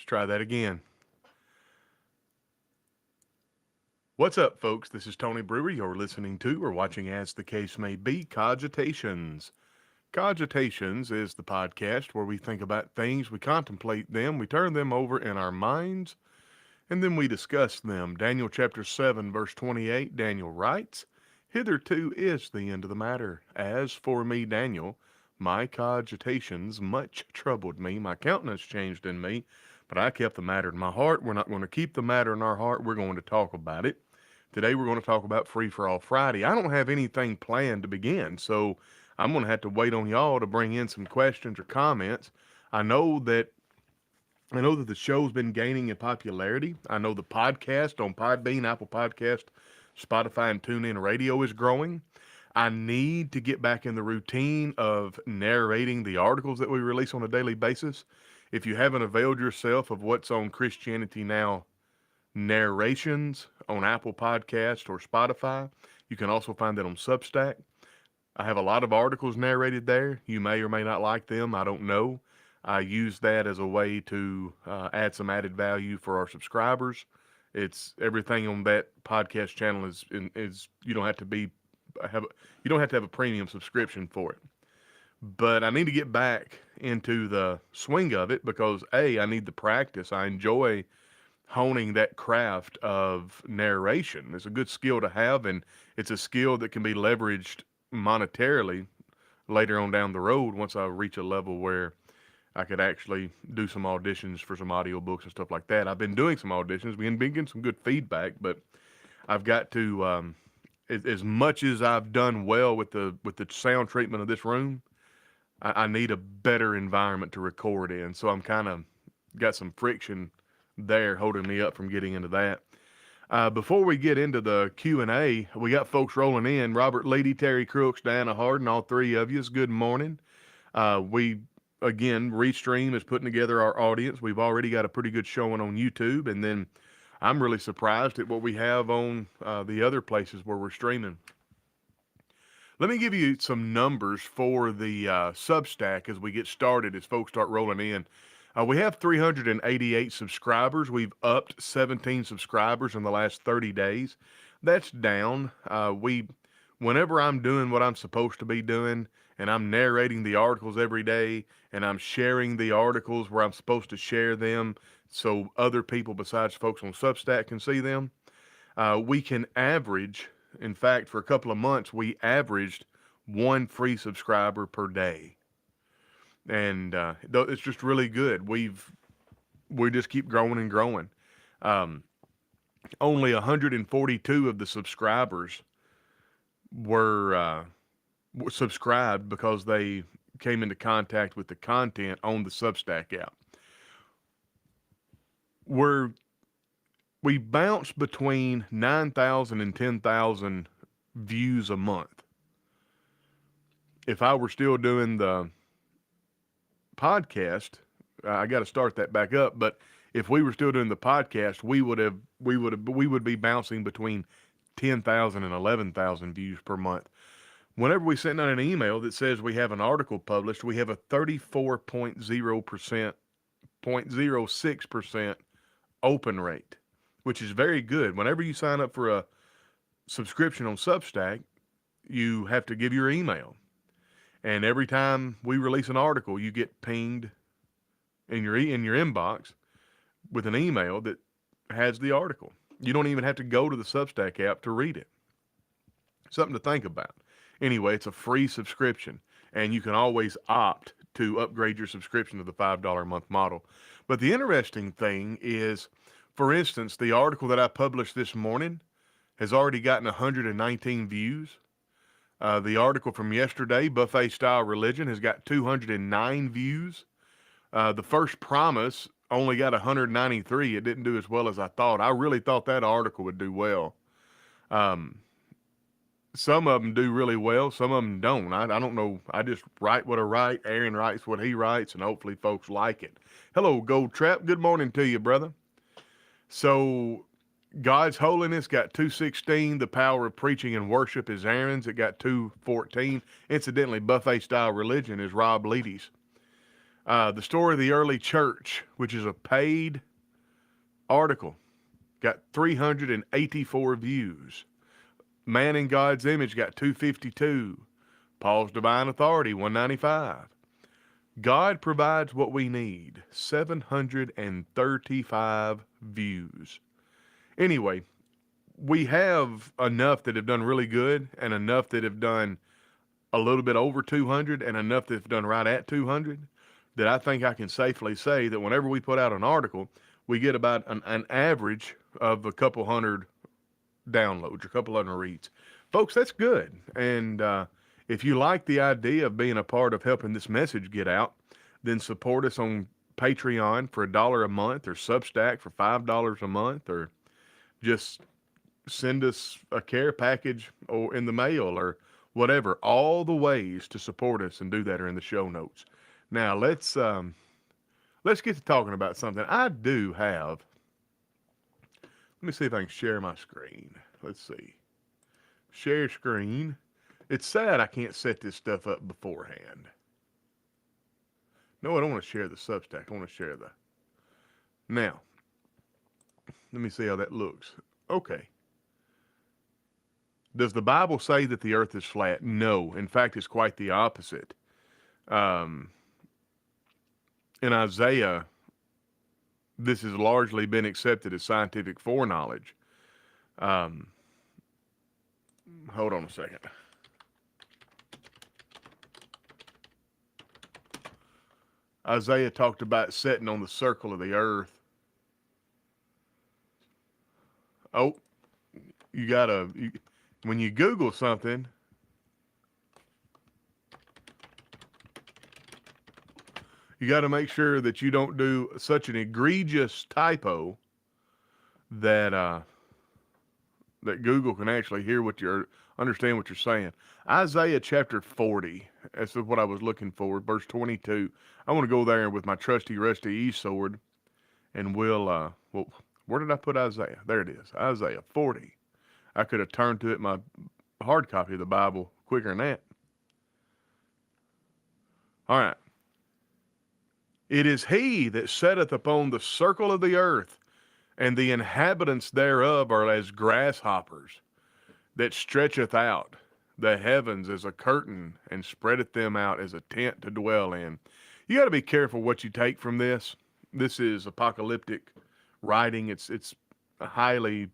Let's try that again. What's up, folks? This is Tony Brewer. You're listening to or watching, as the case may be, Cogitations. Cogitations is the podcast where we think about things, we contemplate them, we turn them over in our minds, and then we discuss them. Daniel chapter 7, verse 28, Daniel writes, "Hitherto is the end of the matter. As for me, Daniel, my cogitations much troubled me, my countenance changed in me, but I kept the matter in my heart." We're not going to keep the matter in our heart, we're going to talk about it. Today we're going to talk about Free for All Friday. I don't have anything planned to begin, so I'm going to have to wait on y'all to bring in some questions or comments. I know that the show's been gaining in popularity. I know the podcast on Podbean, Apple Podcast, Spotify, and TuneIn Radio is growing. I need to get back in the routine of narrating the articles that we release on a daily basis. If you haven't availed yourself of what's on Christianity Now narrations on Apple Podcast or Spotify, you can also find that on Substack. I have a lot of articles narrated there. You may or may not like them. I don't know. I use that as a way to add some added value for our subscribers. It's everything on that podcast channel is you don't have to have a premium subscription for it. But I need to get back into the swing of it because I need the practice. I enjoy honing that craft of narration. It's a good skill to have, and it's a skill that can be leveraged monetarily later on down the road once I reach a level where I could actually do some auditions for some audiobooks and stuff like that. I've been doing some auditions. We've been getting some good feedback, but I've got to, as much as I've done well with the sound treatment of this room, I need a better environment to record in. So I'm kind of got some friction there holding me up from getting into that. Before we get into the Q&A, we got folks rolling in. Robert Leedy, Terry Crooks, Diana Harden, all three of you. Good morning. Again, Restream is putting together our audience. We've already got a pretty good showing on YouTube, and then I'm really surprised at what we have on the other places where we're streaming. Let me give you some numbers for the Substack as we get started, as folks start rolling in. We have 388 subscribers. We've upped 17 subscribers in the last 30 days. That's down. Whenever I'm doing what I'm supposed to be doing, and I'm narrating the articles every day, and I'm sharing the articles where I'm supposed to share them so other people besides folks on Substack can see them, we can average, in fact, for a couple of months, we averaged one free subscriber per day. And it's just really good. We just keep growing and growing. Only 142 of the subscribers were subscribed because they came into contact with the content on the Substack app. We bounce between 9,000 and 10,000 views a month. If I were still doing the podcast, I got to start that back up. But if we were still doing the podcast, we would be bouncing between 10,000 and 11,000 views per month. Whenever we send out an email that says we have an article published, we have a 34.0%, 0.06% open rate, which is very good. Whenever you sign up for a subscription on Substack, you have to give your email. And every time we release an article, you get pinged in your inbox with an email that has the article. You don't even have to go to the Substack app to read it. Something to think about. Anyway, it's a free subscription, and you can always opt to upgrade your subscription to the $5 a month model. But the interesting thing is, for instance, the article that I published this morning has already gotten 119 views. The article from yesterday, Buffet Style Religion, has got 209 views. The First Promise only got 193. It didn't do as well as I thought. I really thought that article would do well. Some of them do really well. Some of them don't. I don't know. I just write what I write. Aaron writes what he writes, and hopefully folks like it. Hello, Gold Trap. Good morning to you, brother. So God's Holiness got 216. The Power of Preaching and Worship is Aaron's. It got 214. Incidentally, Buffet Style Religion is Rob Leedy's. The Story of the Early Church, which is a paid article, got 384 views. Man in God's Image got 252. Paul's Divine Authority, 195. God Provides What We Need, 735 views. Anyway, we have enough that have done really good and enough that have done a little bit over 200 and enough that have done right at 200 that I think I can safely say that whenever we put out an article, we get about an average of a couple hundred downloads, a couple hundred reads. Folks, that's good. And if you like the idea of being a part of helping this message get out, then support us on Patreon for $1 a month or Substack for $5 a month, or just send us a care package or in the mail or whatever. All the ways to support us and do that are in the show notes. Now let's get to talking about something. I do have. Let me see if I can share my screen. Let's see. Share screen. It's sad I can't set this stuff up beforehand. No, I don't want to share the Substack. I want to share the. Now, let me see how that looks. Okay. Does the Bible say that the earth is flat? No. In fact, it's quite the opposite. In Isaiah, this has largely been accepted as scientific foreknowledge. Hold on a second. Isaiah talked about sitting on the circle of the earth. Oh, when you Google something, you got to make sure that you don't do such an egregious typo that that Google can actually understand what you're saying. Isaiah chapter 40. That's what I was looking for. Verse 22. I want to go there with my trusty rusty e-sword, and well, where did I put Isaiah? There it is. Isaiah 40. I could have turned to it my hard copy of the Bible quicker than that. All right. It is he that setteth upon the circle of the earth, and the inhabitants thereof are as grasshoppers, that stretcheth out the heavens as a curtain, and spreadeth them out as a tent to dwell in. You got to be careful what you take from this. This is apocalyptic writing. It's highly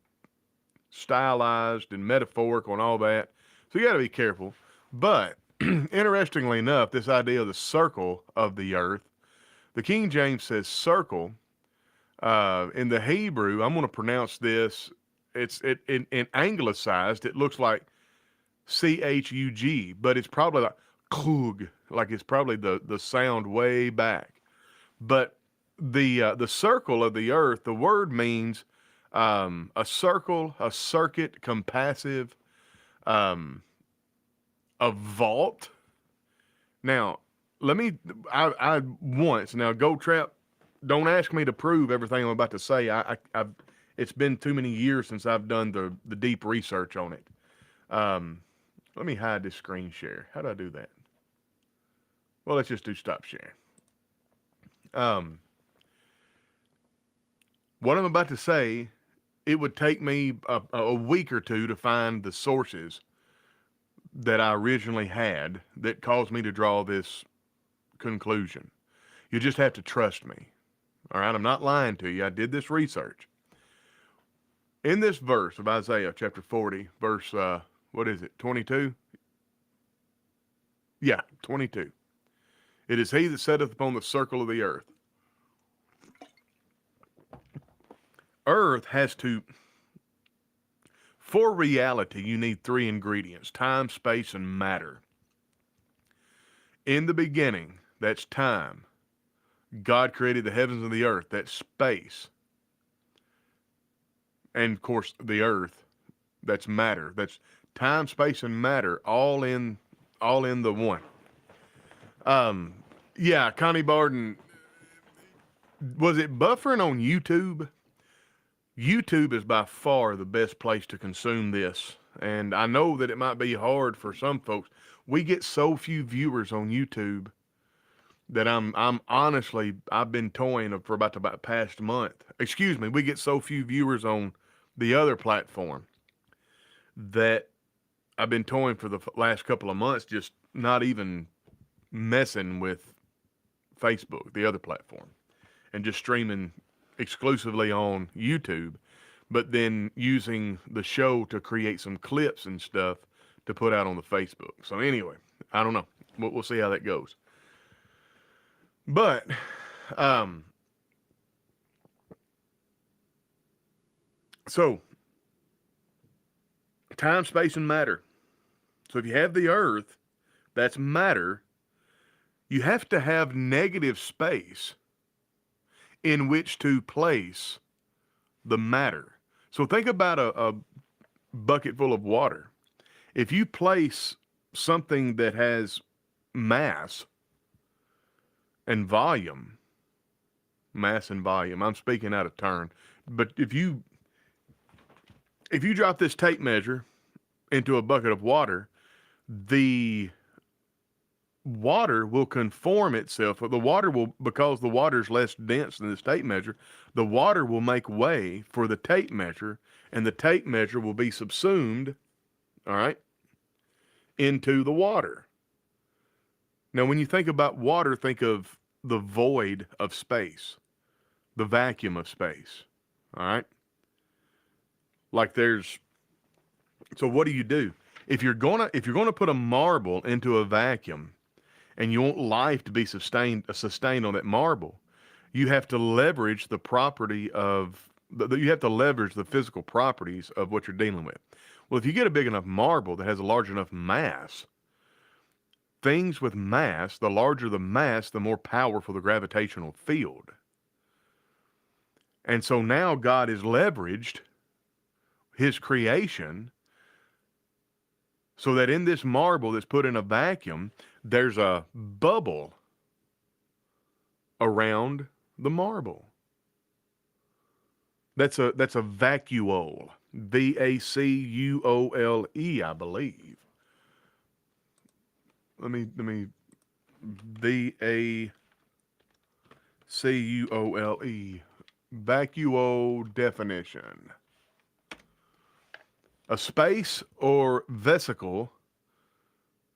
stylized and metaphorical and all that. So you got to be careful. But interestingly enough, this idea of the circle of the earth, the King James says circle. In the Hebrew, I'm going to pronounce this. It's in anglicized. It looks like chug, but it's probably like klug, like it's probably the sound way back. But the circle of the earth, the word means a circle, a circuit, compassive, a vault. Now, I once, now Go Trap, don't ask me to prove everything I'm about to say. It's been too many years since I've done the deep research on it. Let me hide this screen share. How do I do that? Well, let's just do stop sharing. What I'm about to say, it would take me a week or two to find the sources that I originally had that caused me to draw this conclusion. You just have to trust me. All right, I'm not lying to you. I did this research. In this verse of Isaiah chapter 40, verse, what is it, 22? Yeah, 22. It is he that sitteth upon the circle of the earth. Earth has to, for reality, you need three ingredients: time, space, and matter. In the beginning, that's time. God created the heavens and the earth, that's space. And of course, the earth, that's matter. That's time, space, and matter, all in the one. Yeah, Connie Barden, was it buffering on YouTube? YouTube is by far the best place to consume this. And I know that it might be hard for some folks. We get so few viewers on YouTube that I'm honestly, I've been toying for about the past month. Excuse me, we get so few viewers on the other platform that I've been toying for the last couple of months, just not even messing with Facebook, the other platform, and just streaming exclusively on YouTube, but then using the show to create some clips and stuff to put out on the Facebook. So anyway, I don't know. We'll see how that goes. But so time, space, and matter. So if you have the earth, that's matter. You have to have negative space in which to place the matter. So think about a bucket full of water. If you place something that has mass and volume, I'm speaking out of turn, but if you drop this tape measure into a bucket of water, the water will conform itself. The water will, because the water is less dense than this tape measure, the water will make way for the tape measure, and the tape measure will be subsumed, all right, into the water. Now, when you think about water, think of the void of space, the vacuum of space, all right? Like so what do? If you're gonna put a marble into a vacuum, and you want life to be sustained on that marble, you have to leverage the property of you have to leverage the physical properties of what you're dealing with. Well, if you get a big enough marble that has a large enough mass, things with mass, the larger the mass, the more powerful the gravitational field. And so now God has leveraged his creation so that in this marble that's put in a vacuum, there's a bubble around the marble. That's a vacuole. VACUOLE, I believe. Let me VACUOLE. Vacuole definition. A space or vesicle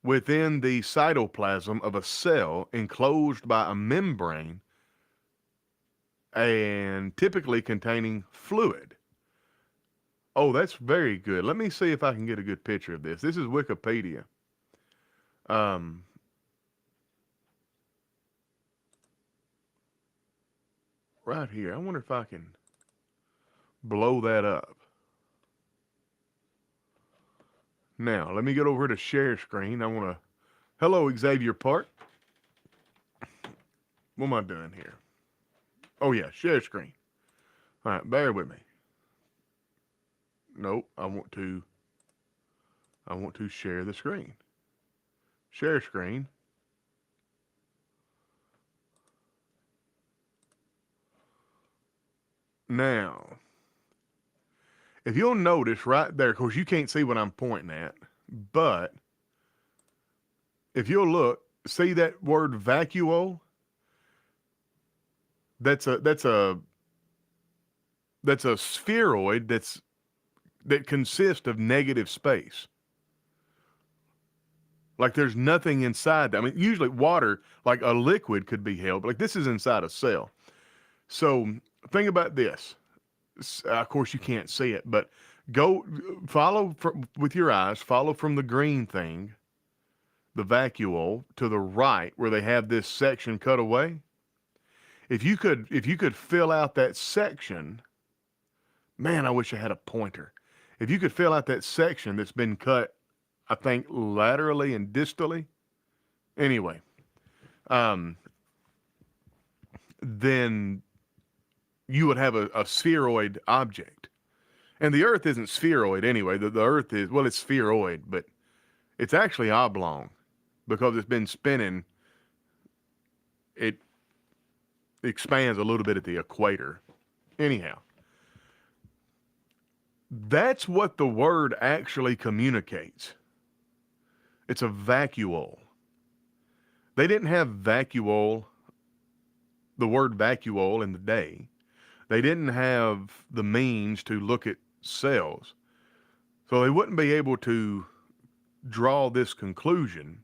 within the cytoplasm of a cell enclosed by a membrane and typically containing fluid. Oh, that's very good. Let me see if I can get a good picture of this. This is Wikipedia. Right here. I wonder if I can blow that up. Now, let me get over to share screen. I want to... Hello, Xavier Park. What am I doing here? Oh, yeah, share screen. All right, bear with me. Nope, I want to share the screen. Share screen. Now, if you'll notice right there, of course you can't see what I'm pointing at, but if you'll look, see that word vacuole? That's a spheroid that consists of negative space. Like there's nothing inside that. I mean, usually water, like a liquid could be held, but like this is inside a cell. So think about this. Of course you can't see it, but follow with your eyes, follow from the green thing, the vacuole, to the right where they have this section cut away. If you could fill out that section, man, I wish I had a pointer. If you could fill out that section that's been cut, I think laterally and distally. Anyway, then you would have a spheroid object. And the Earth isn't spheroid anyway. The Earth is, well, it's spheroid, but it's actually oblong because it's been spinning. It expands a little bit at the equator. Anyhow, that's what the word actually communicates. It's a vacuole. They didn't have vacuole, the word vacuole in the day. They didn't have the means to look at cells. So they wouldn't be able to draw this conclusion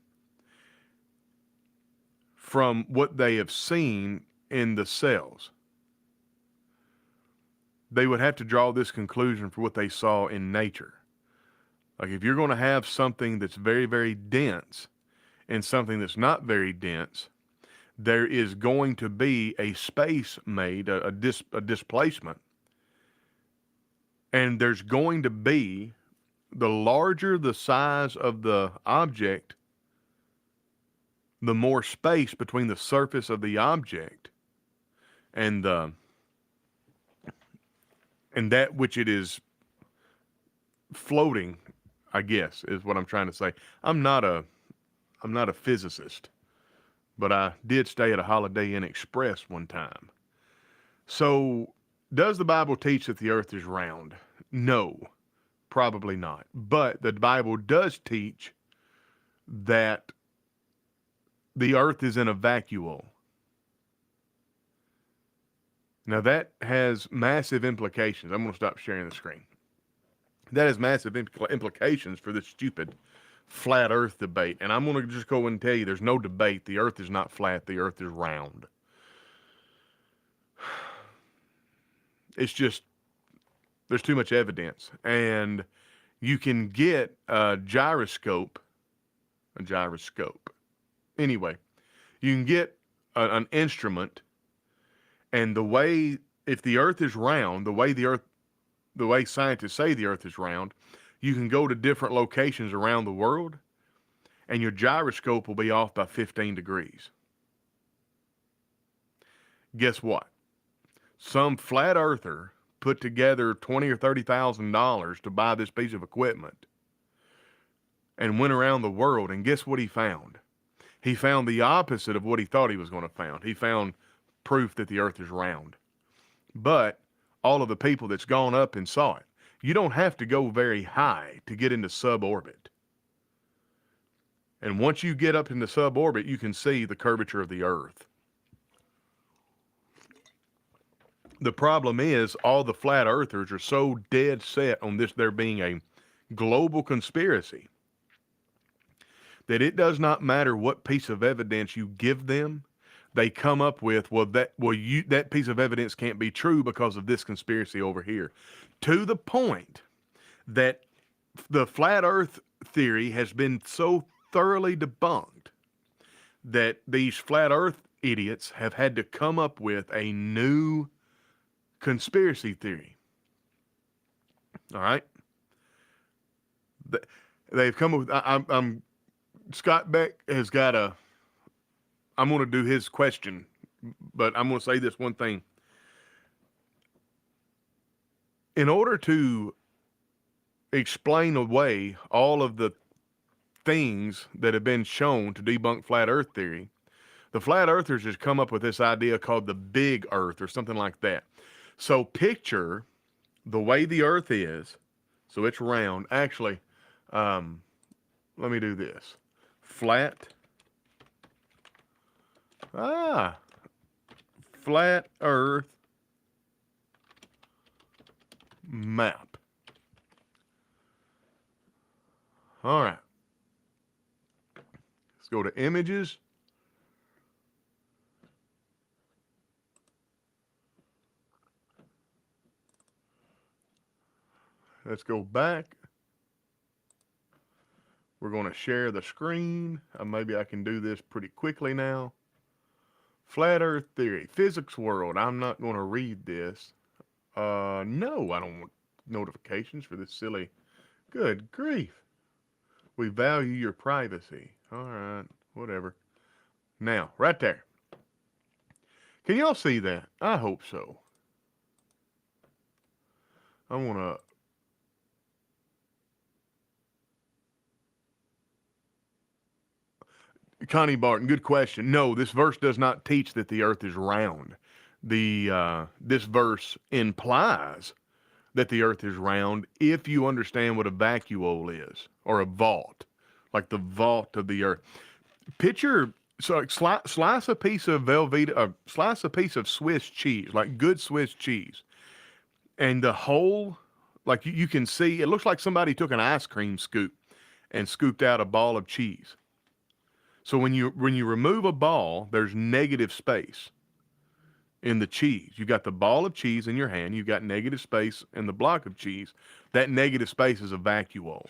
from what they have seen in the cells. They would have to draw this conclusion for what they saw in nature. Like if you're going to have something that's very, very dense and something that's not very dense, there is going to be a space made, a displacement. And there's going to be, the larger the size of the object, the more space between the surface of the object and that which it is floating, I guess, is what I'm trying to say. I'm not a physicist, but I did stay at a Holiday Inn Express one time. So, does the Bible teach that the earth is round? No, probably not. But the Bible does teach that the earth is in a vacuole. Now that has massive implications. I'm going to stop sharing the screen. That has massive implications for this stupid flat earth debate. And I'm going to just go and tell you there's no debate. The earth is not flat. The earth is round. It's just, there's too much evidence. And you can get a gyroscope. Anyway, you can get an instrument, and the way, if the earth is round, the way scientists say the earth is round, you can go to different locations around the world and your gyroscope will be off by 15 degrees. Guess what? Some flat earther put together $20,000 or $30,000 to buy this piece of equipment and went around the world, and guess what he found? He found the opposite of what he thought he was going to find. He found proof that the earth is round. But all of the people that's gone up and saw it, you don't have to go very high to get into suborbit. And once you get up into suborbit, you can see the curvature of the earth. The problem is all the flat earthers are so dead set on this there being a global conspiracy that it does not matter what piece of evidence you give them. They come up with, that piece of evidence can't be true because of this conspiracy over here. To the point that the flat earth theory has been so thoroughly debunked that these flat earth idiots have had to come up with a new conspiracy theory. All right? They've come up with, Scott Beck has got I'm going to do his question, but I'm going to say this one thing. In order to explain away all of the things that have been shown to debunk flat earth theory, the flat earthers has come up with this idea called the big earth or something like that. So picture the way the earth is. So it's round. Actually, let me do this. Flat earth map. All right. Let's go to images. Let's go back. We're going to share the screen. Maybe I can do this pretty quickly now. Flat Earth theory, physics world. I'm not going to read this. No, I don't want notifications for this silly. Good grief. We value your privacy. All right, whatever. Now, right there. Can y'all see that? I hope so. I want to. Connie Barton, good question. No, this verse does not teach that the earth is round. This verse implies that the earth is round if you understand what a vacuole is, or a vault, like the vault of the earth. Picture So like slice a piece of Velveeta, slice a piece of Swiss cheese, like good Swiss cheese, and the whole, like you can see, it looks like somebody took an ice cream scoop and scooped out a ball of cheese. So when you remove a ball, there's negative space in the cheese. You got the ball of cheese in your hand. You've got negative space in the block of cheese. That negative space is a vacuole.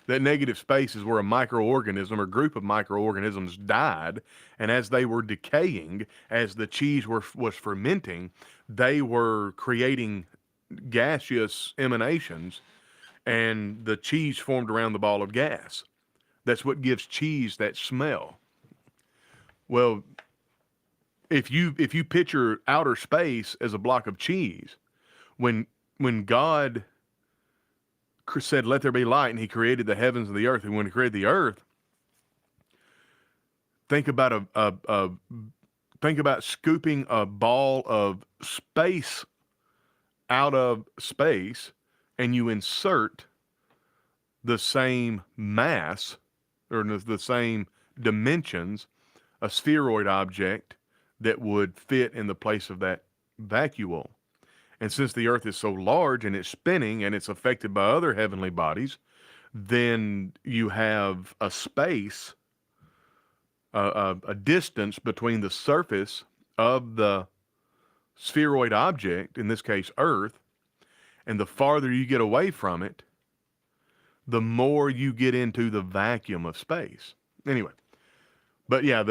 That negative space is where a microorganism or group of microorganisms died, and as they were decaying, as the cheese was fermenting, they were creating gaseous emanations, and the cheese formed around the ball of gas. That's what gives cheese that smell. Well, if you picture outer space as a block of cheese, when when God said, "Let there be light," and He created the heavens and the earth, and when He created the earth, think about think about scooping a ball of space out of space, and you insert the same mass or the same dimensions, a spheroid object that would fit in the place of that vacuole. And since the earth is so large and it's spinning and it's affected by other heavenly bodies, then you have a space, a distance between the surface of the spheroid object, in this case Earth, and the farther you get away from it, the more you get into the vacuum of space. Anyway, but yeah,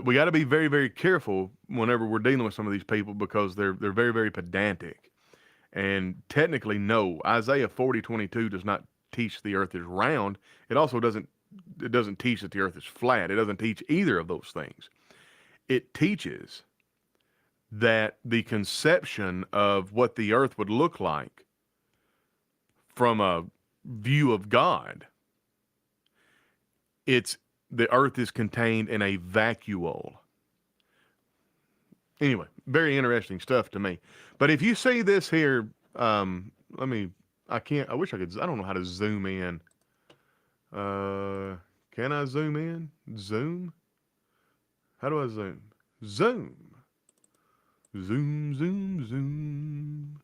we got to be very, very careful whenever we're dealing with some of these people because they're very, very pedantic. And technically, no, Isaiah 40:22 does not teach the earth is round. It also doesn't teach that the earth is flat. It doesn't teach either of those things. It teaches that the conception of what the earth would look like from a view of God, the earth is contained in a vacuole. Anyway, very interesting stuff to me. But if you see this here, I wish I could, I don't know how to zoom in. Can I zoom in? Zoom? How do I zoom? Zoom. Zoom, zoom, zoom.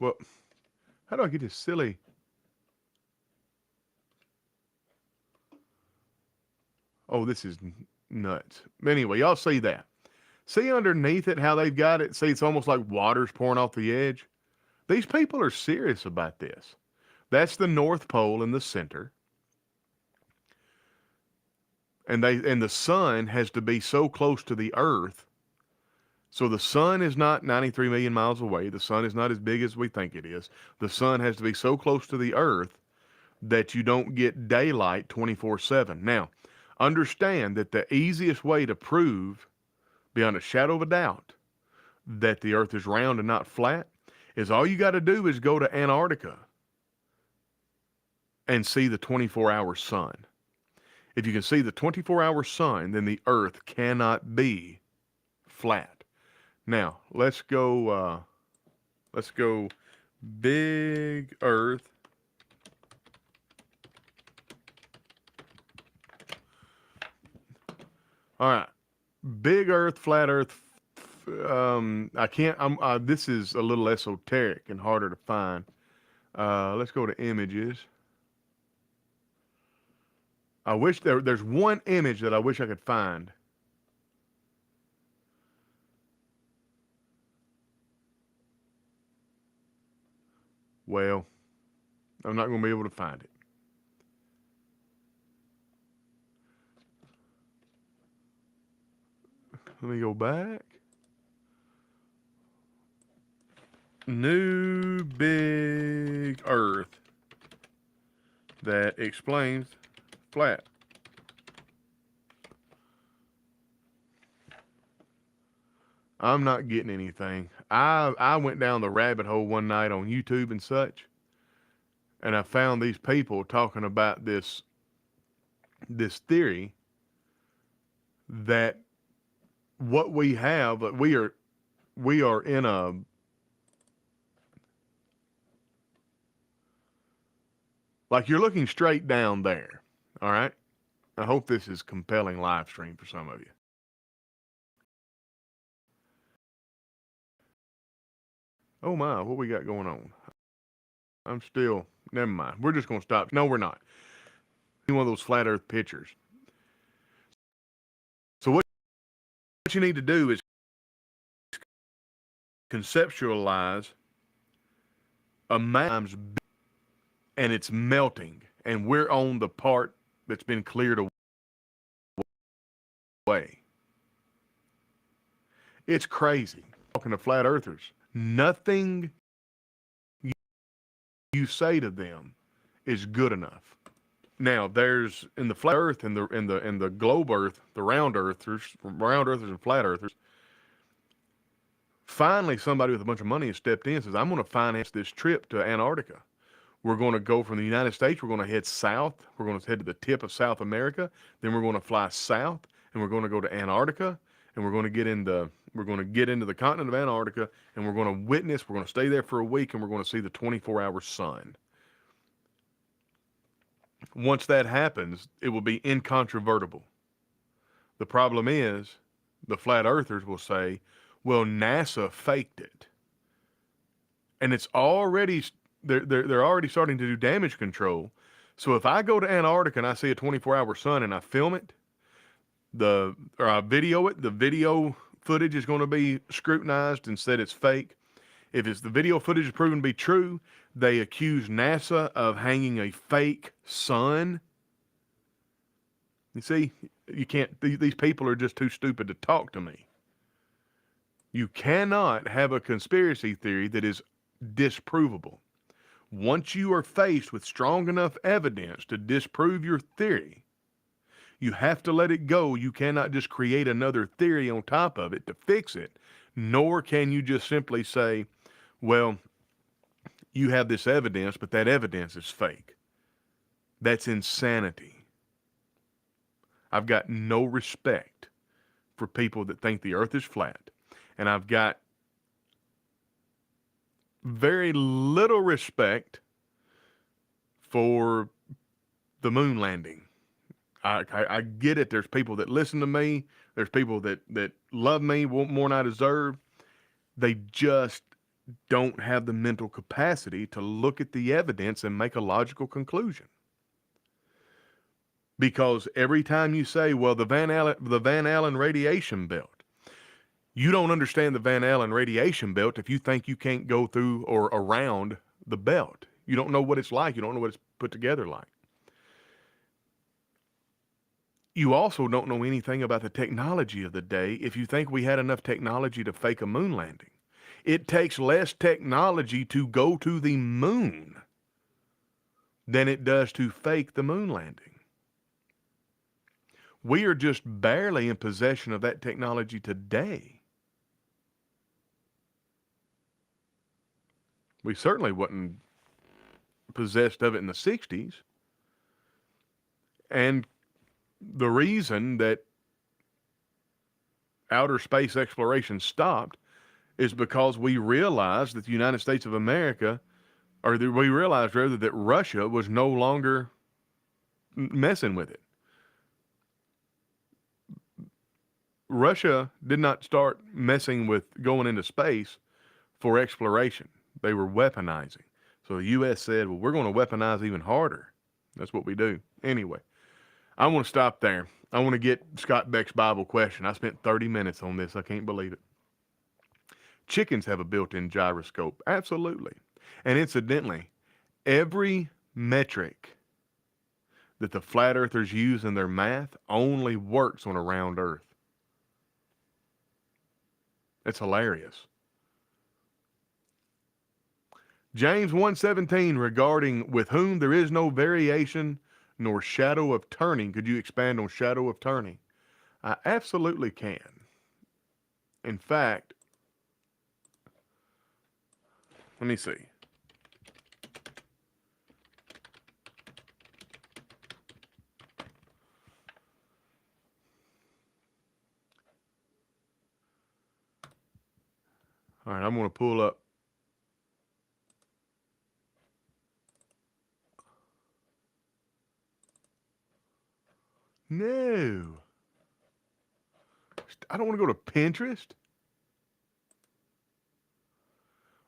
Well, how do I get this silly? Oh, this is nuts. Anyway, y'all see that. See underneath it how they've got it? See, it's almost like water's pouring off the edge. These people are serious about this. That's the North Pole in the center. And the sun has to be so close to the earth. So the sun is not 93 million miles away. The sun is not as big as we think it is. The sun has to be so close to the earth that you don't get daylight 24/7. Now, understand that the easiest way to prove beyond a shadow of a doubt that the earth is round and not flat is all you got to do is go to Antarctica and see the 24-hour sun. If you can see the 24-hour sun, then the earth cannot be flat. Now, let's go big earth. All right. Big earth, flat earth. I can't, this is a little esoteric and harder to find. Let's go to images. I wish there's one image that I wish I could find. Well, I'm not going to be able to find it. Let me go back. New big earth that explains flat. I'm not getting anything. I went down the rabbit hole one night on YouTube and such, and I found these people talking about this theory that what we have, we are in a, like you're looking straight down there, all right? I hope this is compelling live stream for some of you. Oh my, what we got going on? I'm still, never mind. We're just going to stop. No, we're not. One of those flat earth pictures. So what you need to do is conceptualize a mountain and it's melting, and we're on the part that's been cleared away. It's crazy. Talking to flat earthers, nothing you say to them is good enough. Now, there's in the flat Earth and the globe Earth, the round earthers and flat earthers. Finally, somebody with a bunch of money has stepped in and says, "I'm going to finance this trip to Antarctica. We're going to go from the United States. We're going to head south. We're going to head to the tip of South America. Then we're going to fly south, and we're going to go to Antarctica, and we're going to get into the continent of Antarctica, and we're going to witness. We're going to stay there for a week, and we're going to see the 24-hour sun." Once that happens, it will be incontrovertible. The problem is, the flat earthers will say, "Well, NASA faked it," and it's already they're already starting to do damage control. So if I go to Antarctica and I see a 24-hour sun and I film it, or I video it, the video footage is going to be scrutinized and said it's fake. If it's the video footage is proven to be true, they accuse NASA of hanging a fake sun. You see, you can't. These people are just too stupid to talk to me. You cannot have a conspiracy theory that is disprovable. Once you are faced with strong enough evidence to disprove your theory, you have to let it go. You cannot just create another theory on top of it to fix it, nor can you just simply say, "Well, you have this evidence, but that evidence is fake." That's insanity. I've got no respect for people that think the earth is flat. And I've got very little respect for the moon landing. I get it. There's people that listen to me. There's people that love me more than I deserve. They just don't have the mental capacity to look at the evidence and make a logical conclusion. Because every time you say, "Well, the Van Allen radiation belt," you don't understand the Van Allen radiation belt if you think you can't go through or around the belt. You don't know what it's like. You don't know what it's put together like. You also don't know anything about the technology of the day if you think we had enough technology to fake a moon landing. It takes less technology to go to the moon than it does to fake the moon landing. We are just barely in possession of that technology today. We certainly wasn't possessed of it in the 60s. And the reason that outer space exploration stopped is because we realized that the United States of America, or that we realized rather that Russia was no longer messing with it. Russia did not start messing with going into space for exploration. They were weaponizing. So the U.S. said, "Well, we're going to weaponize even harder." That's what we do. Anyway, I want to stop there. I want to get Scott Beck's Bible question. I spent 30 minutes on this. I can't believe it. Chickens have a built-in gyroscope. Absolutely. And incidentally, every metric that the flat earthers use in their math only works on a round earth. It's hilarious. James 1:17 regarding with whom there is no variation nor shadow of turning. Could you expand on shadow of turning? I absolutely can. In fact, let me see. All right, I'm going to pull up. No. I don't want to go to Pinterest.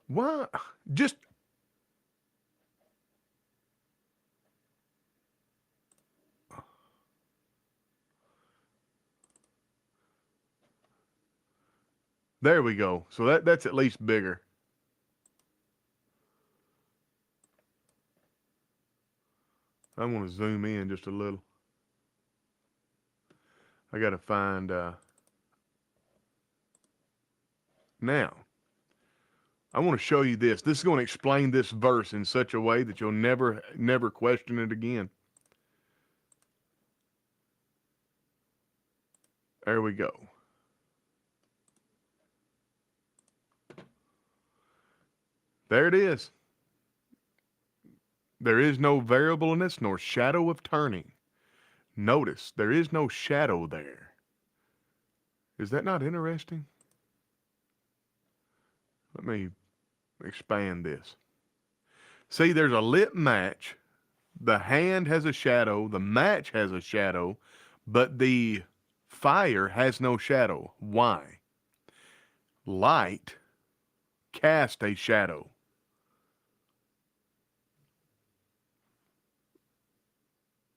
Why? Just there we go. So that's at least bigger. I want to zoom in just a little. I got to find now. I want to show you this. This is going to explain this verse in such a way that you'll never question it again. There we go. There it is. There is no variableness nor shadow of turning. Notice, there is no shadow there. Is that not interesting? Let me expand this. See, there's a lit match. The hand has a shadow. The match has a shadow. But the fire has no shadow. Why? Light cast a shadow.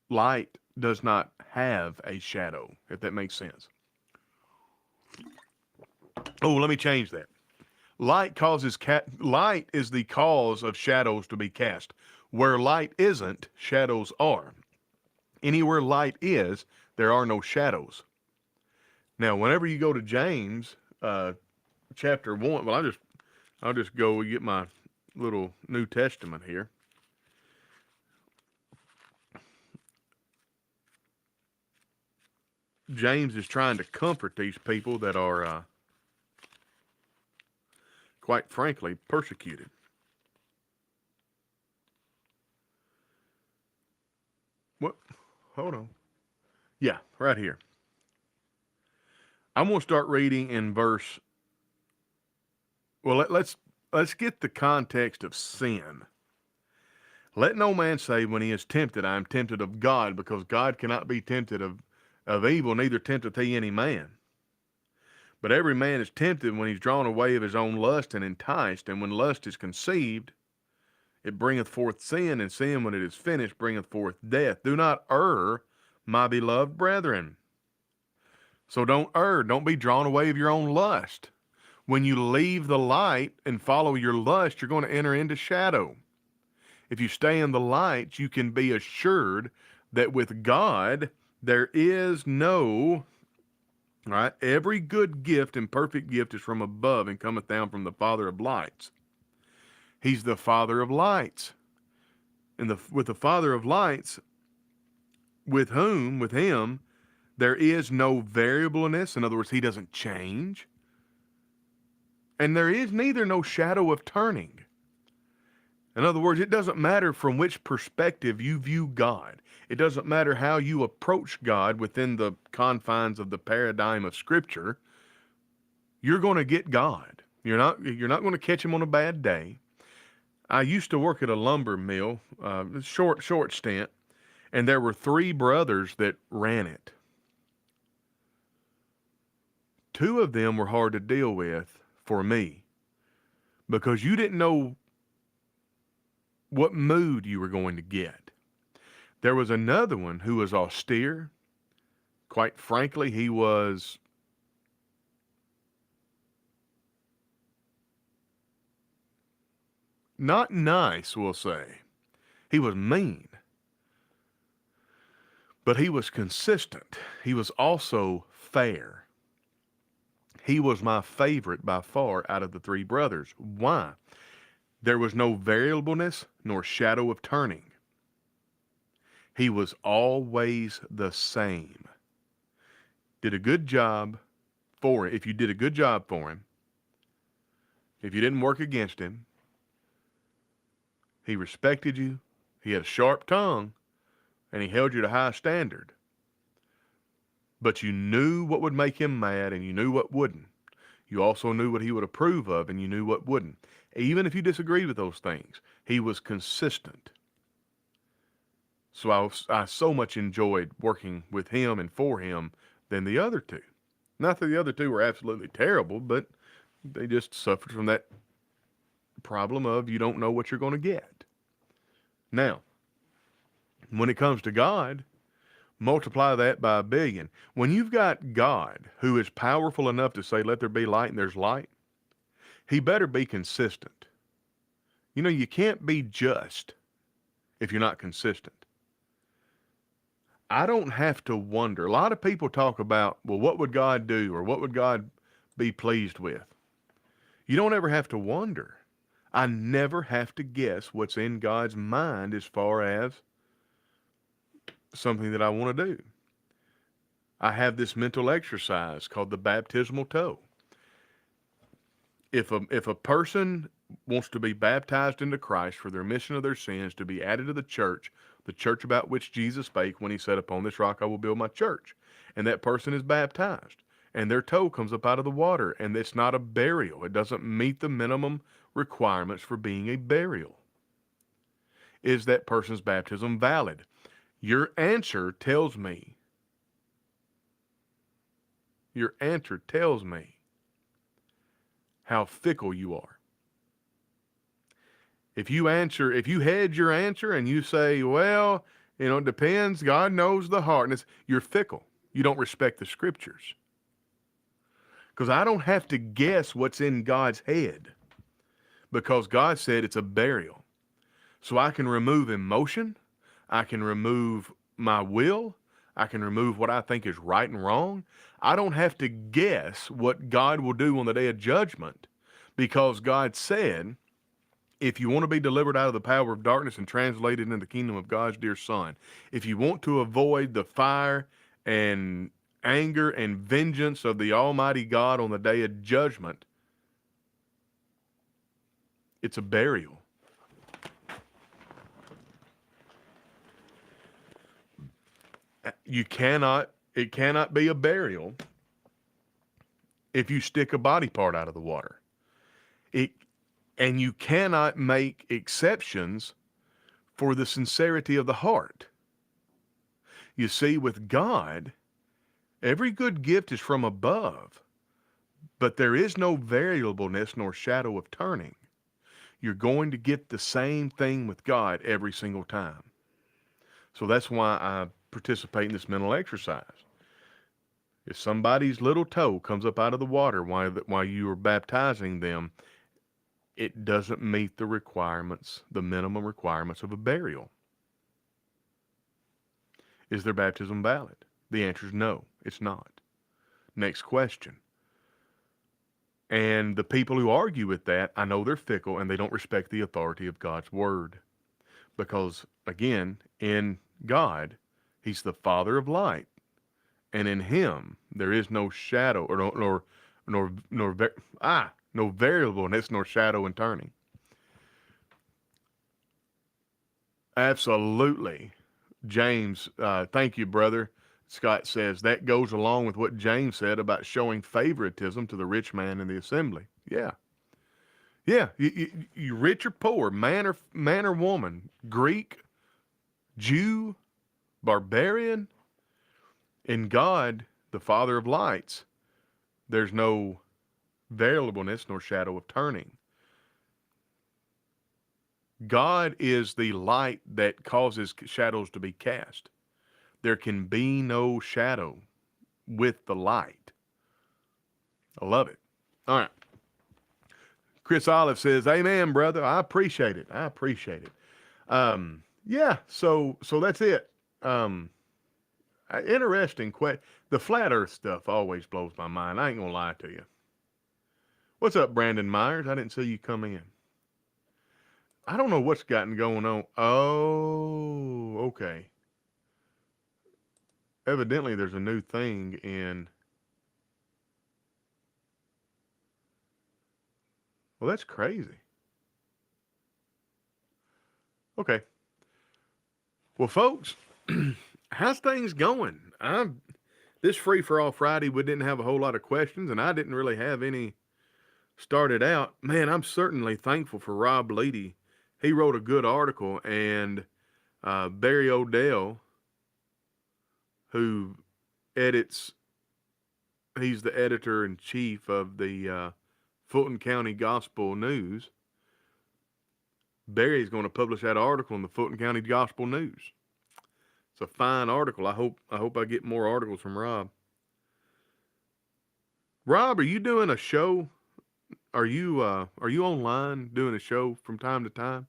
Light does not have a shadow, if that makes sense. Oh, let me change that. Light is the cause of shadows to be cast. Where light isn't, shadows are. Anywhere light is, there are no shadows. Now, whenever you go to James, chapter 1, well, I'll just go get my little New Testament here. James is trying to comfort these people that are, quite frankly, persecuted. What? Hold on. Yeah, right here. I'm going to start reading in verse. Well, let's get the context of sin. Let no man say when he is tempted, I am tempted of God, because God cannot be tempted of evil, neither tempteth he any man. But every man is tempted when he's drawn away of his own lust and enticed, and when lust is conceived, it bringeth forth sin, and sin, when it is finished, bringeth forth death. Do not err, my beloved brethren. So don't err. Don't be drawn away of your own lust. When you leave the light and follow your lust, you're going to enter into shadow. If you stay in the light, you can be assured that with God, there is no, all right, every good gift and perfect gift is from above and cometh down from the Father of lights. He's the Father of lights. And with the Father of lights, with him, there is no variableness. In other words, he doesn't change. And there is neither no shadow of turning. In other words, it doesn't matter from which perspective you view God. It doesn't matter how you approach God within the confines of the paradigm of Scripture. You're going to get God. You're not going to catch him on a bad day. I used to work at a lumber mill, short stint, and there were 3 brothers that ran it. 2 of them were hard to deal with for me, because you didn't know what mood you were going to get. There was another one who was austere. Quite frankly, he was not nice, we'll say. He was mean. But he was consistent. He was also fair. He was my favorite by far out of the 3 brothers. Why? There was no variableness nor shadow of turning. He was always the same. Did a good job for him. If you did a good job for him, if you didn't work against him, he respected you. He had a sharp tongue, and he held you to high standard. But you knew what would make him mad, and you knew what wouldn't. You also knew what he would approve of, and you knew what wouldn't. Even if you disagreed with those things, he was consistent. So I so much enjoyed working with him and for him than the other two. Not that the other two were absolutely terrible, but they just suffered from that problem of you don't know what you're going to get. Now, when it comes to God, multiply that by 1,000,000,000. When you've got God who is powerful enough to say, let there be light, and there's light, he better be consistent. You know, you can't be just if you're not consistent. I don't have to wonder. A lot of people talk about, well, what would God do or what would God be pleased with? You don't ever have to wonder. I never have to guess what's in God's mind as far as something that I want to do. I have this mental exercise called the baptismal toe. If a person wants to be baptized into Christ for the remission of their sins, to be added to the church about which Jesus spake when he said, upon this rock I will build my church, and that person is baptized, and their toe comes up out of the water, and it's not a burial. It doesn't meet the minimum requirements for being a burial. Is that person's baptism valid? Your answer tells me how fickle you are. If you hedge your answer and you say, well, it depends, God knows the heart, and you're fickle. You don't respect the scriptures. Because I don't have to guess what's in God's head, because God said it's a burial. So I can remove emotion, I can remove my will, I can remove what I think is right and wrong. I don't have to guess what God will do on the day of judgment, because God said, if you want to be delivered out of the power of darkness and translated into the kingdom of God's dear Son, if you want to avoid the fire and anger and vengeance of the Almighty God on the day of judgment, it's a burial. It cannot be a burial if you stick a body part out of the water. And you cannot make exceptions for the sincerity of the heart. You see, with God, every good gift is from above, but there is no variableness nor shadow of turning. You're going to get the same thing with God every single time. So that's why I participate in this mental exercise. If somebody's little toe comes up out of the water while you are baptizing them, it doesn't meet the requirements, the minimum requirements of a burial. Is their baptism valid? The answer is no, it's not. Next question. And the people who argue with that, I know they're fickle and they don't respect the authority of God's word. Because, again, in God, he's the Father of light. And in him, there is no shadow no variableness nor shadow in turning. Absolutely. James, thank you, brother. Scott says that goes along with what James said about showing favoritism to the rich man in the assembly. Yeah. Yeah. You rich or poor, man or woman, Greek, Jew, barbarian, in God, the Father of lights, there's no variableness nor shadow of turning. God is the light that causes shadows to be cast. There can be no shadow with the light. I love it. All right. Chris Olive says, amen, brother. I appreciate it. Yeah, so that's it. Interesting question. The flat earth stuff always blows my mind. I ain't gonna lie to you. What's up, Brandon Myers? I didn't see you come in. I don't know what's gotten going on. Oh, okay. Evidently there's a new thing in. Well, that's crazy. Okay. Well, folks, how's things going? This Free for All Friday, we didn't have a whole lot of questions, and I didn't really have any started out. Man, I'm certainly thankful for Rob Leedy. He wrote a good article, and Barry Odell, who edits, he's the editor in chief of the Fulton County Gospel News. Barry's going to publish that article in the Fulton County Gospel News. It's a fine article. I hope I get more articles from Rob. Rob, are you doing a show? Are you online doing a show from time to time?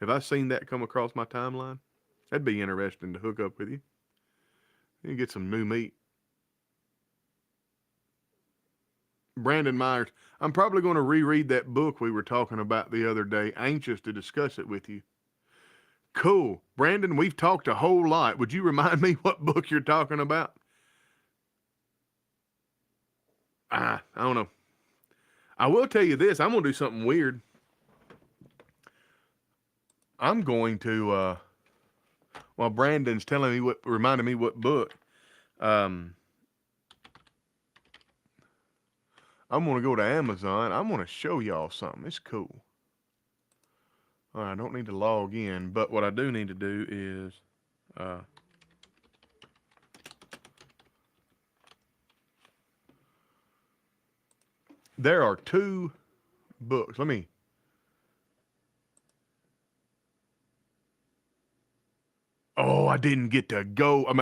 Have I seen that come across my timeline? That'd be interesting to hook up with you. You get some new meat. Brandon Myers, I'm probably going to reread that book we were talking about the other day. Anxious to discuss it with you. Cool. Brandon, we've talked a whole lot. Would you remind me what book you're talking about? I don't know. I will tell you this. I'm going to do something weird. I'm going to, while Brandon's reminding me what book, I'm going to go to Amazon. I'm going to show y'all something. It's cool. All right, I don't need to log in, but what I do need to do is, there are two books. I didn't get to go.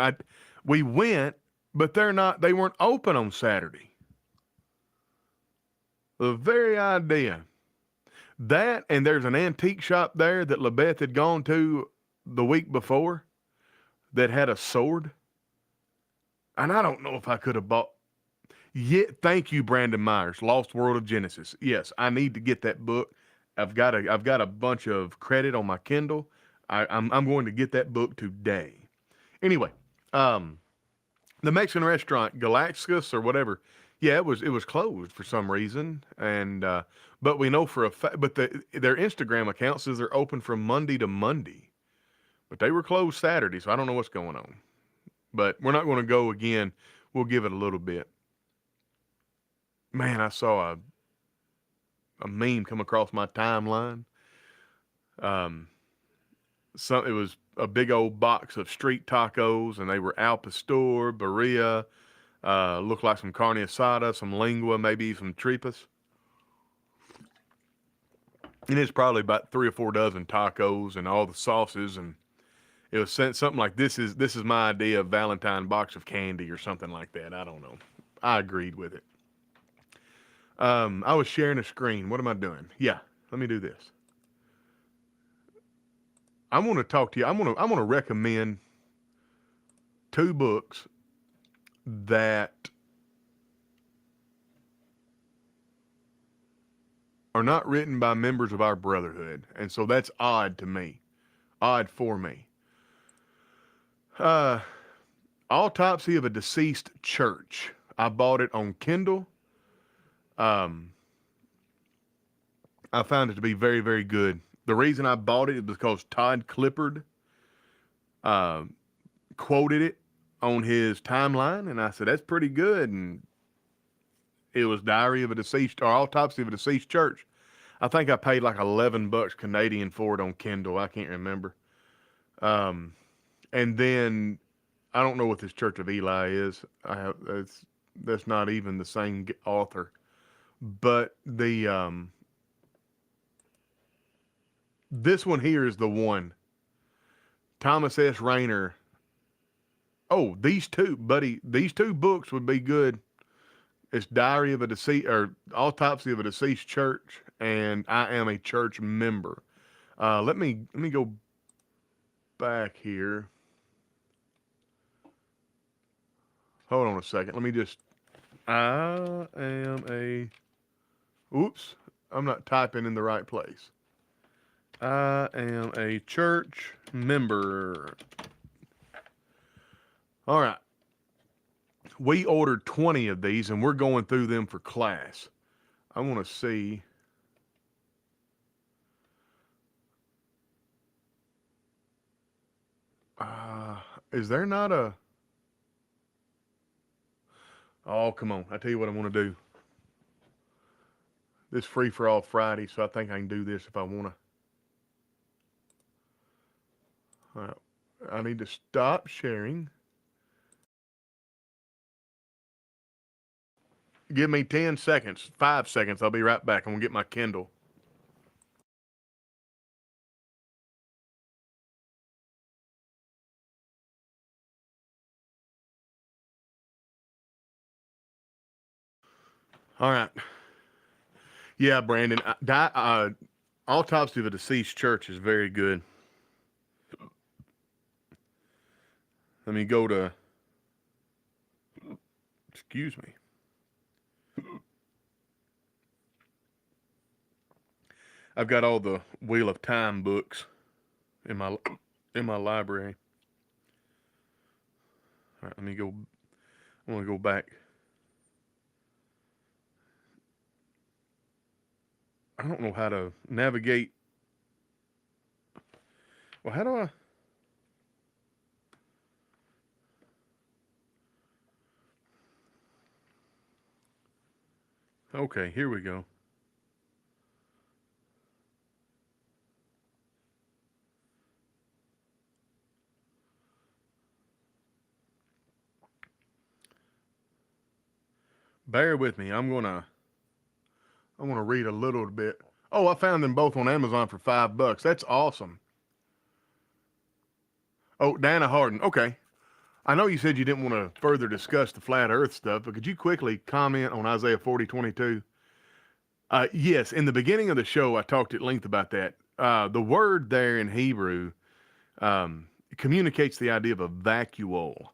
We went, but they weren't open on Saturday. The very idea. That, and there's an antique shop there that LaBeth had gone to the week before that had a sword. And I don't know if I could have bought. Yeah, thank you, Brandon Myers, Lost World of Genesis. Yes, I need to get that book. I've got a bunch of credit on my Kindle. I'm going to get that book today. Anyway, the Mexican restaurant Galaxus or whatever, yeah, it was closed for some reason, and but we know for a fact. But their Instagram account says they're open from Monday to Monday, but they were closed Saturday, so I don't know what's going on. But we're not going to go again. We'll give it a little bit. Man, I saw a meme come across my timeline. It was a big old box of street tacos, and they were al pastor, birria, looked like some carne asada, some lengua, maybe some tripas. And it's probably about 3 or 4 dozen tacos and all the sauces, and it was something like this is my idea of Valentine box of candy or something like that. I don't know. I agreed with it. I was sharing a screen. What am I doing? Yeah, let me do this. I want to talk to you. I'm gonna recommend 2 books that are not written by members of our brotherhood, and so that's odd to me. Odd for me. Autopsy of a Deceased Church. I bought it on Kindle. I found it to be very, very good. The reason I bought it is because Todd Clippard quoted it on his timeline, and I said, that's pretty good. And it was Diary of a Deceased, or Autopsy of a Deceased Church. I think I paid like $11 Canadian for it on Kindle. I can't remember. And then I don't know what this Church of Eli is. That's not even the same author. But this one here is the one. Thomas S. Rayner. Oh, these two books would be good. It's Diary of a Deceased, or Autopsy of a Deceased Church, and I Am a Church Member. Let me go back here. Hold on a second. I am a. Oops, I'm not typing in the right place. I am a church member. All right. We ordered 20 of these, and we're going through them for class. I want to see. Is there not a... Oh, come on. I tell you what I want to do. This free for all Friday, so I think I can do this if I want to. Uh, I need to stop sharing. Give me 10 seconds, 5 seconds. I'll be right back. I'm going to get my Kindle. All right. Yeah, Brandon. Autopsy of a Deceased Church is very good. Let me go to, excuse me. I've got all the Wheel of Time books in my library. All right, let me go. I want to go back. I don't know how to navigate. Well, how do I? Okay, here we go. Bear with me. I want to read a little bit. Oh, I found them both on Amazon for $5. That's awesome. Oh, Dana Hardin. Okay. I know you said you didn't want to further discuss the flat Earth stuff, but could you quickly comment on Isaiah 40:22? Yes, in the beginning of the show, I talked at length about that. The word there in Hebrew communicates the idea of a vacuole.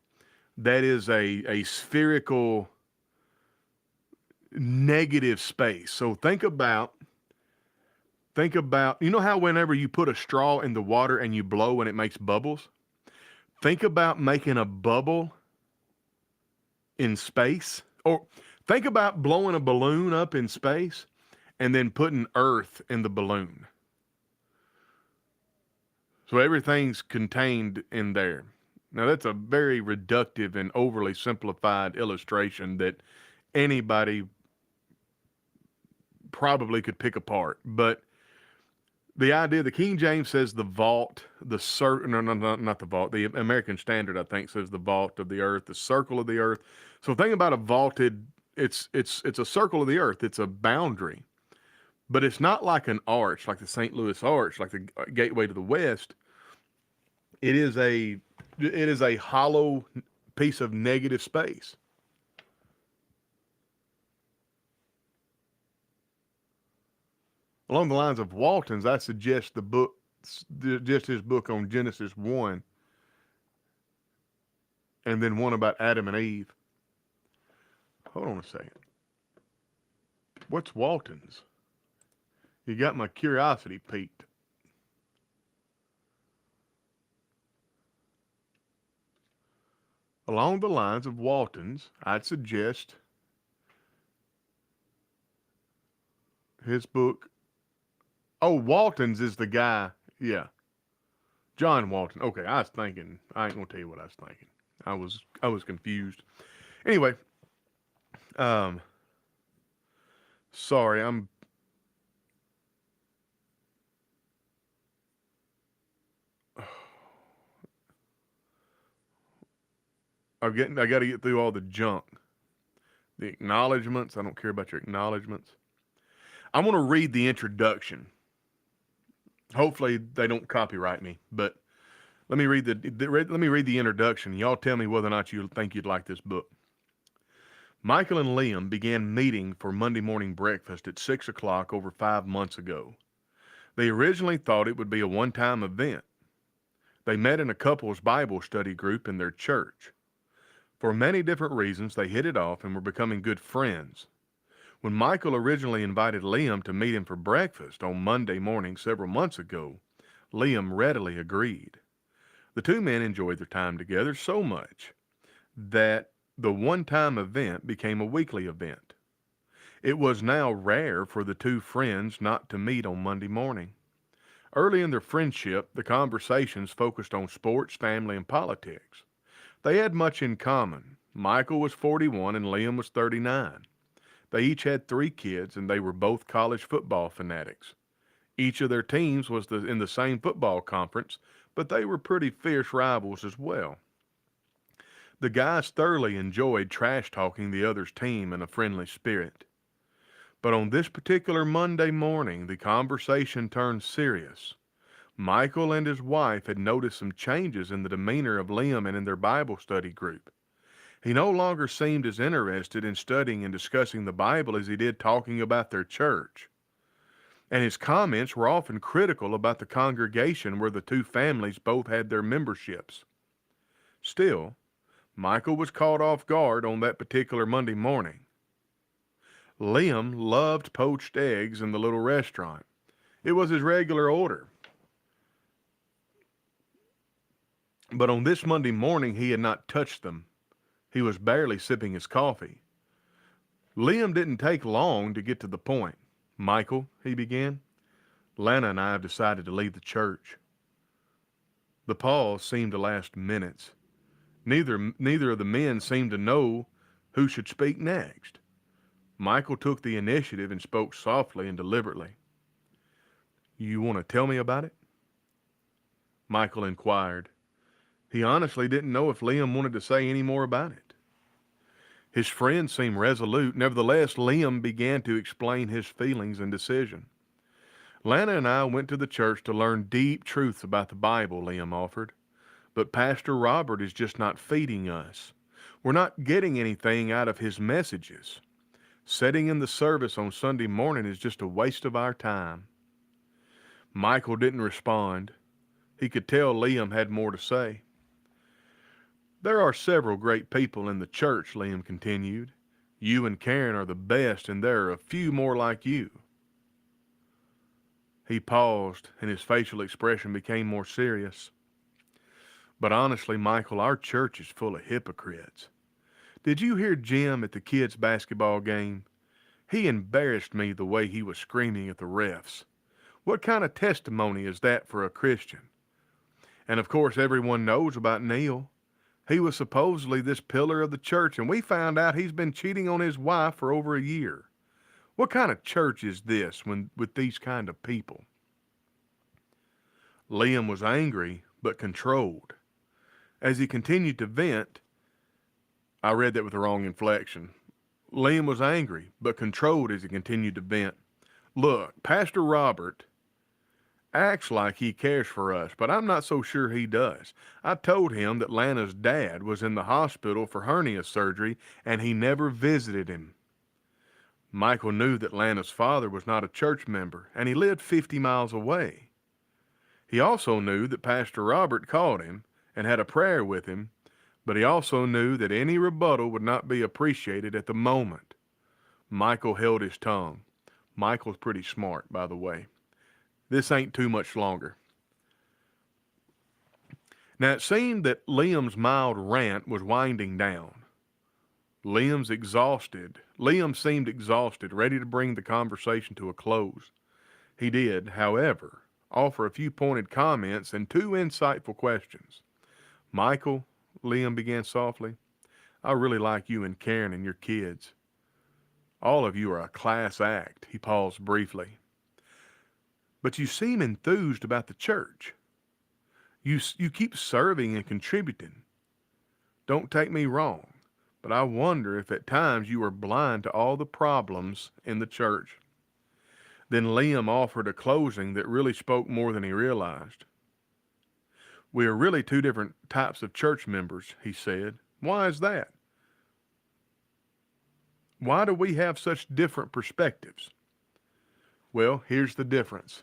That is a spherical negative space. So think about you know how whenever you put a straw in the water and you blow and it makes bubbles? Think about making a bubble in space, or think about blowing a balloon up in space and then putting earth in the balloon. So everything's contained in there. Now that's a very reductive and overly simplified illustration that anybody probably could pick apart, but the idea, the King James says the vault, no, not the vault. The American Standard, I think, says the vault of the earth, the circle of the earth. So think about a vaulted. It's a circle of the earth. It's a boundary, but it's not like an arch, like the St. Louis Arch, like the gateway to the west. It is a hollow piece of negative space. Along the lines of Walton's, I suggest just his book on Genesis 1, and then one about Adam and Eve. Hold on a second. What's Walton's? You got my curiosity piqued. Along the lines of Walton's, I'd suggest his book. Oh, Walton's is the guy. Yeah. John Walton. Okay, I was thinking. I ain't gonna tell you what I was thinking. I was confused. Anyway, um, sorry, I got to get through all the junk, the acknowledgments. I don't care about your acknowledgments. I'm gonna read the introduction. Hopefully they don't copyright me, but let me read the introduction. Y'all tell me whether or not you think you'd like this book. Michael and Liam began meeting for Monday morning breakfast at 6 o'clock over 5 months ago. They originally thought it would be a one-time event. They met in a couple's Bible study group in their church. For many different reasons, they hit it off and were becoming good friends. When Michael originally invited Liam to meet him for breakfast on Monday morning several months ago, Liam readily agreed. The two men enjoyed their time together so much that the one-time event became a weekly event. It was now rare for the two friends not to meet on Monday morning. Early in their friendship, the conversations focused on sports, family, and politics. They had much in common. Michael was 41 and Liam was 39. They each had 3 kids and they were both college football fanatics. Each of their teams was in the same football conference, but they were pretty fierce rivals as well. The guys thoroughly enjoyed trash talking the other's team in a friendly spirit. But on this particular Monday morning, the conversation turned serious. Michael and his wife had noticed some changes in the demeanor of Liam and in their Bible study group. He no longer seemed as interested in studying and discussing the Bible as he did talking about their church. And his comments were often critical about the congregation where the two families both had their memberships. Still, Michael was caught off guard on that particular Monday morning. Liam loved poached eggs in the little restaurant. It was his regular order. But on this Monday morning, he had not touched them. He was barely sipping his coffee. Liam didn't take long to get to the point. "Michael," he began, "Lana and I have decided to leave the church." The pause seemed to last minutes. Neither of the men seemed to know who should speak next. Michael took the initiative and spoke softly and deliberately. "You want to tell me about it?" Michael inquired. He honestly didn't know if Liam wanted to say any more about it. His friend seemed resolute. Nevertheless, Liam began to explain his feelings and decision. "Lana and I went to the church to learn deep truths about the Bible," Liam offered. "But Pastor Robert is just not feeding us. We're not getting anything out of his messages. Sitting in the service on Sunday morning is just a waste of our time." Michael didn't respond. He could tell Liam had more to say. "There are several great people in the church," Liam continued. "You and Karen are the best, and there are a few more like you." He paused, and his facial expression became more serious. "But honestly, Michael, our church is full of hypocrites. Did you hear Jim at the kids' basketball game? He embarrassed me the way he was screaming at the refs. What kind of testimony is that for a Christian? And of course, everyone knows about Neil. He was supposedly this pillar of the church, and we found out he's been cheating on his wife for over a year. What kind of church is this with these kind of people?" Liam was angry, but controlled. As he continued to vent, I read that with the wrong inflection. Liam was angry, but controlled as he continued to vent. "Look, Pastor Robert acts like he cares for us, but I'm not so sure he does. I told him that Lana's dad was in the hospital for hernia surgery, and he never visited him." Michael knew that Lana's father was not a church member, and he lived 50 miles away. He also knew that Pastor Robert called him and had a prayer with him, but he also knew that any rebuttal would not be appreciated at the moment. Michael held his tongue. Michael's pretty smart, by the way. This ain't too much longer. Now it seemed that Liam's mild rant was winding down. Liam seemed exhausted, ready to bring the conversation to a close. He did, however, offer a few pointed comments and two insightful questions. "Michael," Liam began softly, "I really like you and Karen and your kids. All of you are a class act." He paused briefly. "But you seem enthused about the church. You keep serving and contributing. Don't take me wrong, but I wonder if at times you are blind to all the problems in the church." Then Liam offered a closing that really spoke more than he realized. "We are really two different types of church members," he said. "Why is that? Why do we have such different perspectives?" Well, here's the difference.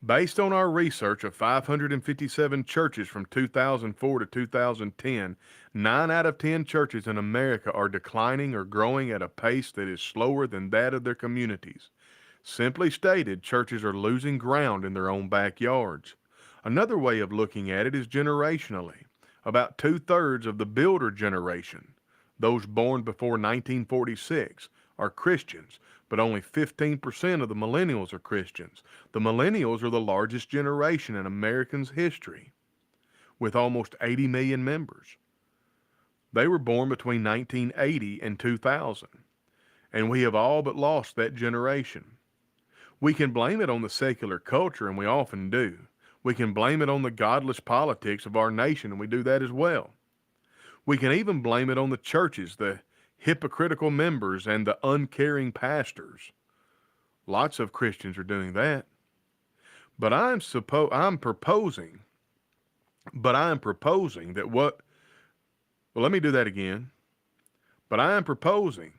Based on our research of 557 churches from 2004 to 2010, 9 out of 10 churches in America are declining or growing at a pace that is slower than that of their communities. Simply stated, churches are losing ground in their own backyards. Another way of looking at it is generationally. About 2/3 of the builder generation, those born before 1946, are Christians, but only 15% of the millennials are Christians. The millennials are the largest generation in Americans' history, with almost 80 million members. They were born between 1980 and 2000, and we have all but lost that generation. We can blame it on the secular culture, and we often do. We can blame it on the godless politics of our nation, and we do that as well. We can even blame it on the churches, the hypocritical members, and the uncaring pastors. Lots of Christians are doing that. But I'm proposing that let me do that again. But I am proposing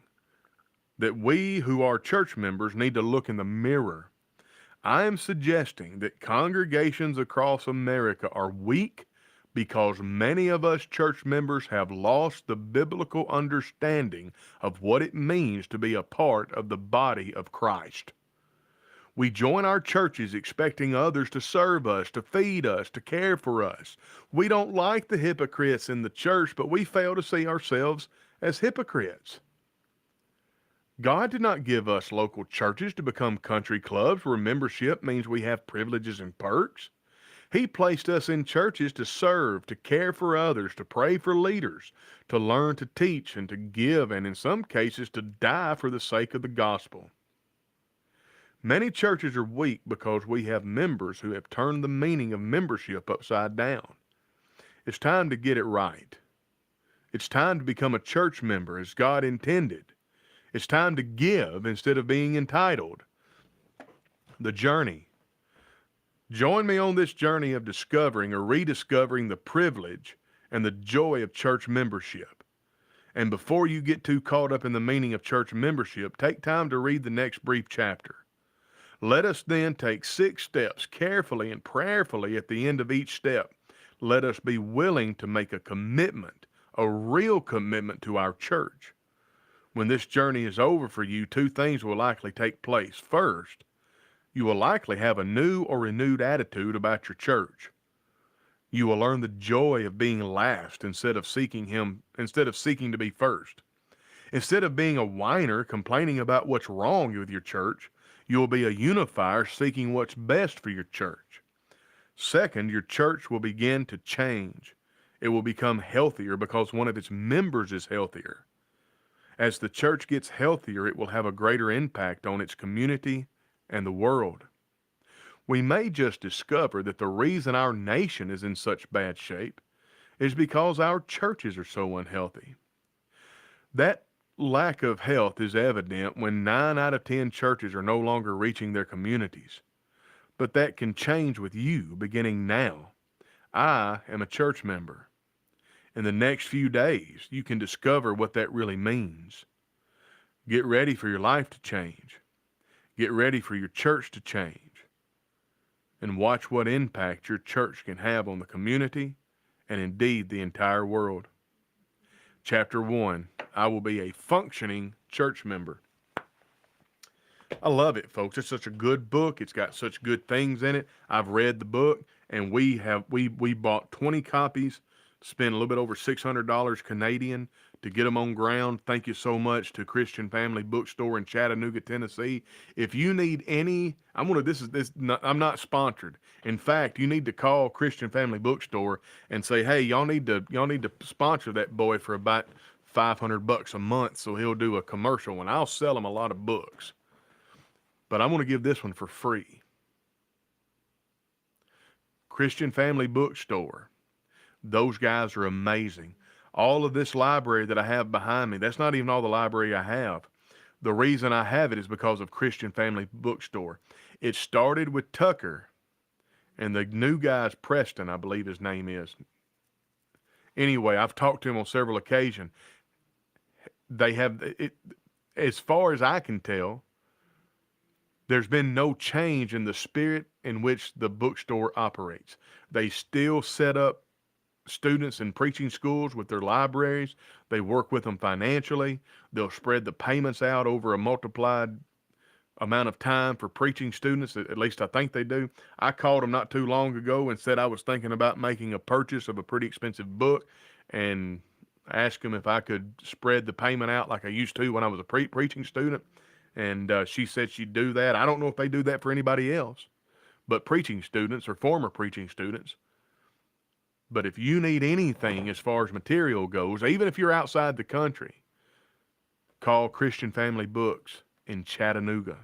that we who are church members need to look in the mirror. I am suggesting that congregations across America are weak because many of us church members have lost the biblical understanding of what it means to be a part of the body of Christ. We join our churches expecting others to serve us, to feed us, to care for us. We don't like the hypocrites in the church, but we fail to see ourselves as hypocrites. God did not give us local churches to become country clubs where membership means we have privileges and perks. He placed us in churches to serve, to care for others, to pray for leaders, to learn to teach and to give, and in some cases to die for the sake of the gospel. Many churches are weak because we have members who have turned the meaning of membership upside down. It's time to get it right. It's time to become a church member as God intended. It's time to give instead of being entitled. The journey. Join me on this journey of discovering or rediscovering the privilege and the joy of church membership. And before you get too caught up in the meaning of church membership, take time to read the next brief chapter. Let us then take 6 steps carefully and prayerfully at the end of each step. Let us be willing to make a commitment, a real commitment to our church. When this journey is over for you, 2 things will likely take place. First, you will likely have a new or renewed attitude about your church. You will learn the joy of being last instead of seeking to be first. Instead of being a whiner complaining about what's wrong with your church, you will be a unifier seeking what's best for your church. Second, your church will begin to change. It will become healthier because one of its members is healthier. As the church gets healthier, it will have a greater impact on its community and the world. We may just discover that the reason our nation is in such bad shape is because our churches are so unhealthy. That lack of health is evident when 9 out of 10 churches are no longer reaching their communities. But that can change with you beginning now. I am a church member. In the next few days, you can discover what that really means. Get ready for your life to change. Get ready for your church to change. And watch what impact your church can have on the community and indeed the entire world. Chapter 1, I will be a functioning church member. I love it, folks. It's such a good book. It's got such good things in it. I've read the book, and we bought 20 copies, spent a little bit over $600 Canadian to get them on ground. Thank you so much to Christian Family Bookstore in Chattanooga, Tennessee. If you need any, I'm not sponsored. In fact, you need to call Christian Family Bookstore and say, hey, y'all need to sponsor that boy for about $500 a month, so he'll do a commercial, and I'll sell him a lot of books. But I'm going to give this one for free. Christian Family Bookstore. Those guys are amazing. All of this library that I have behind me, that's not even all the library I have. The reason I have it is because of Christian Family Bookstore. It started with Tucker, and the new guy's Preston, I believe his name is. Anyway, I've talked to him on several occasions. They have, as far as I can tell, there's been no change in the spirit in which the bookstore operates. They still set up students in preaching schools with their libraries. They work with them financially. They'll spread the payments out over a multiplied amount of time for preaching students. At least I think they do. I called them not too long ago and said I was thinking about making a purchase of a pretty expensive book, and asked them if I could spread the payment out like I used to when I was a preaching student. And she said she'd do that. I don't know if they do that for anybody else, but preaching students or former preaching students. But if you need anything as far as material goes, even if you're outside the country, call Christian Family Books in Chattanooga.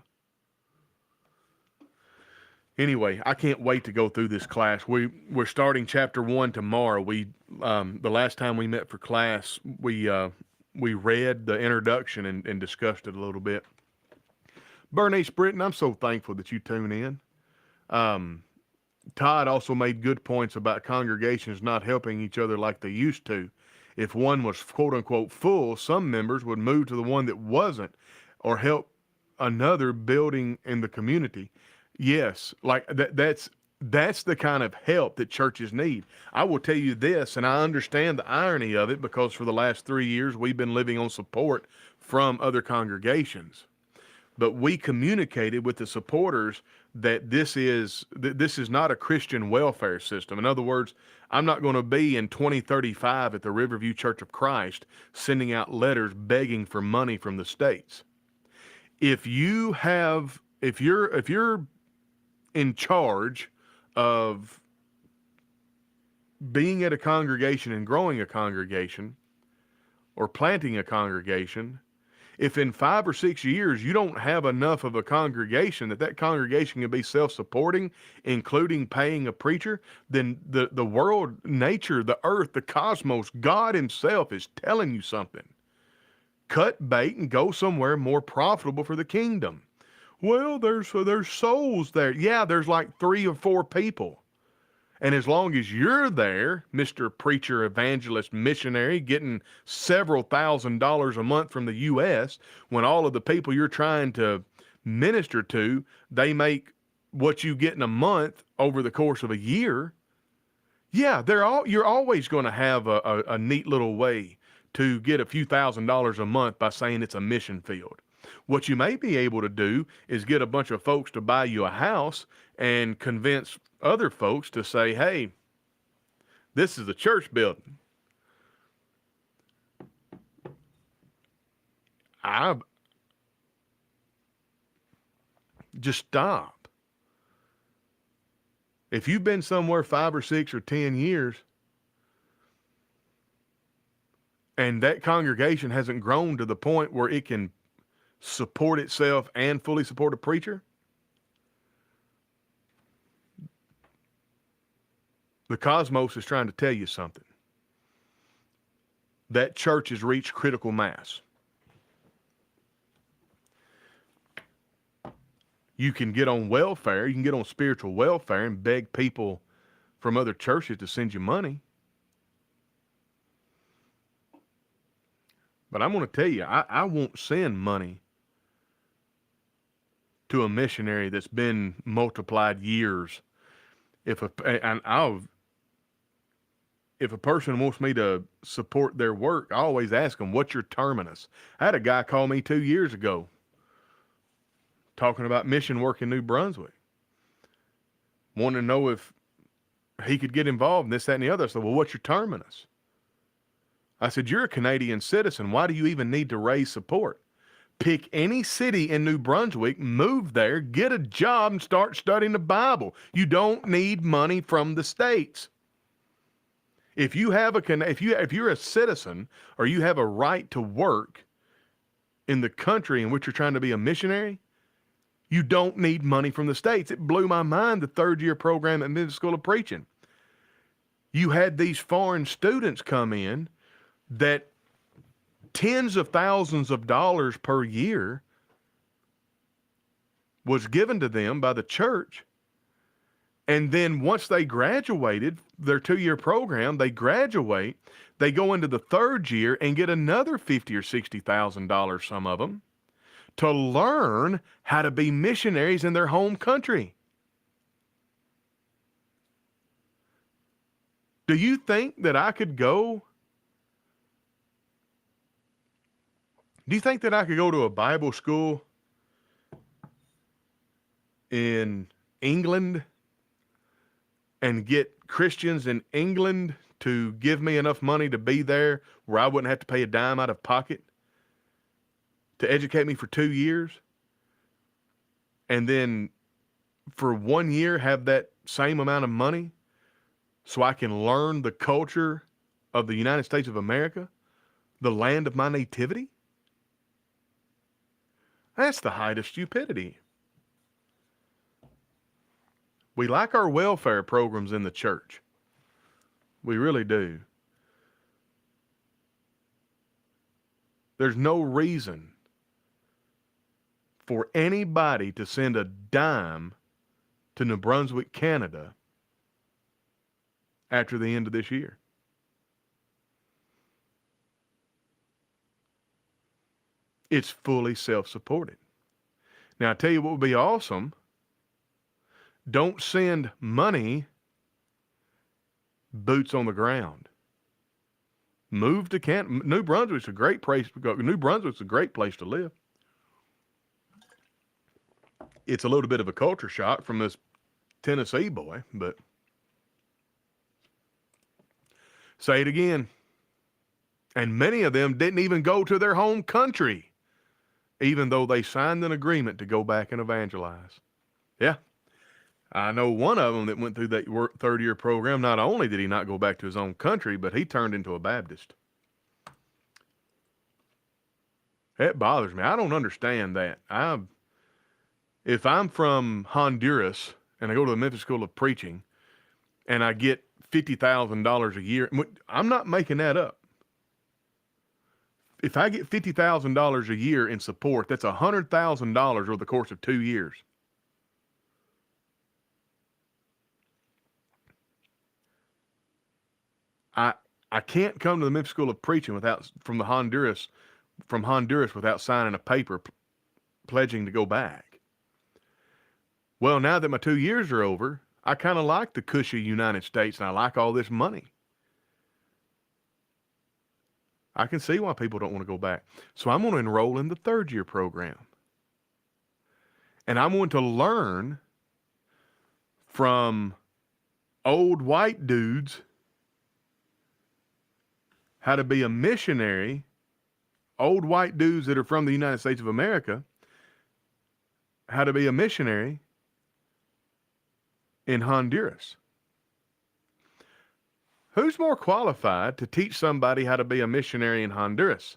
Anyway, I can't wait to go through this class. We're starting chapter 1 tomorrow. The last time we met for class, we read the introduction and discussed it a little bit. Bernice Britton, I'm so thankful that you tune in. Todd also made good points about congregations not helping each other like they used to. If one was quote unquote full, some members would move to the one that wasn't or help another building in the community. Yes, like that's the kind of help that churches need. I will tell you this, and I understand the irony of it because for the last 3 years we've been living on support from other congregations. But we communicated with the supporters that this is not a Christian welfare system. In other words, I'm not going to be in 2035 at the Riverview Church of Christ sending out letters begging for money from the states. If you're in charge of being at a congregation and growing a congregation or planting a congregation, if in 5 or 6 years you don't have enough of a congregation that congregation can be self-supporting, including paying a preacher, then the world, nature, the earth, the cosmos, God himself is telling you something. Cut bait and go somewhere more profitable for the kingdom. Well, there's souls there. Yeah, there's like 3 or 4 people. And as long as you're there, Mr. Preacher, Evangelist, Missionary, getting several $1,000s a month from the U.S., when all of the people you're trying to minister to, they make what you get in a month over the course of a year, yeah, you're always going to have a neat little way to get a few $1,000s a month by saying it's a mission field. What you may be able to do is get a bunch of folks to buy you a house and convince other folks to say, hey, this is a church building. Just stop. If you've been somewhere 5 or 6 or 10 years and that congregation hasn't grown to the point where it can support itself and fully support a preacher, the cosmos is trying to tell you something. That church has reached critical mass. You can get on welfare, you can get on spiritual welfare and beg people from other churches to send you money. But I'm going to tell you, I won't send money to a missionary that's been multiplied years. If a person wants me to support their work, I always ask them, what's your terminus? I had a guy call me 2 years ago talking about mission work in New Brunswick, wanting to know if he could get involved in this, that, and the other. I said, well, what's your terminus? I said, you're a Canadian citizen. Why do you even need to raise support? Pick any city in New Brunswick, move there, get a job, and start studying the Bible. You don't need money from the states. If you're a citizen or you have a right to work in the country in which you're trying to be a missionary, you don't need money from the states. It blew my mind, the 3rd-year program at Midland School of Preaching. You had these foreign students come in that tens of thousands of dollars per year was given to them by the church. And then once they graduated their 2-year program, they graduate, they go into the 3rd year and get another $50,000 or $60,000, some of them, to learn how to be missionaries in their home country. Do you think that I could go? Do you think that I could go to a Bible school in England and get Christians in England to give me enough money to be there where I wouldn't have to pay a dime out of pocket to educate me for 2 years, and then for 1 year have that same amount of money so I can learn the culture of the United States of America, the land of my nativity? That's the height of stupidity. We like our welfare programs in the church. We really do. There's no reason for anybody to send a dime to New Brunswick, Canada after the end of this year. It's fully self-supported. Now, I tell you what would be awesome. Don't send money, boots on the ground. Move to Canada. New Brunswick's a great place to go. New Brunswick's a great place to live. It's a little bit of a culture shock from this Tennessee boy, but say it again. And many of them didn't even go to their home country, even though they signed an agreement to go back and evangelize. Yeah. I know one of them that went through that third-year program. Not only did he not go back to his own country, but he turned into a Baptist. That bothers me. I don't understand that. If I'm from Honduras and I go to the Memphis School of Preaching and I get $50,000 a year, I'm not making that up. If I get $50,000 a year in support, that's $100,000 over the course of 2 years. I can't come to the Memphis School of Preaching from Honduras without signing a paper pledging to go back. Well, now that my 2 years are over, I kind of like the cushy United States and I like all this money. I can see why people don't want to go back. So I'm going to enroll in the third-year program. And I'm going to learn from old white dudes how to be a missionary, old white dudes that are from the United States of America, how to be a missionary in Honduras. Who's more qualified to teach somebody how to be a missionary in Honduras?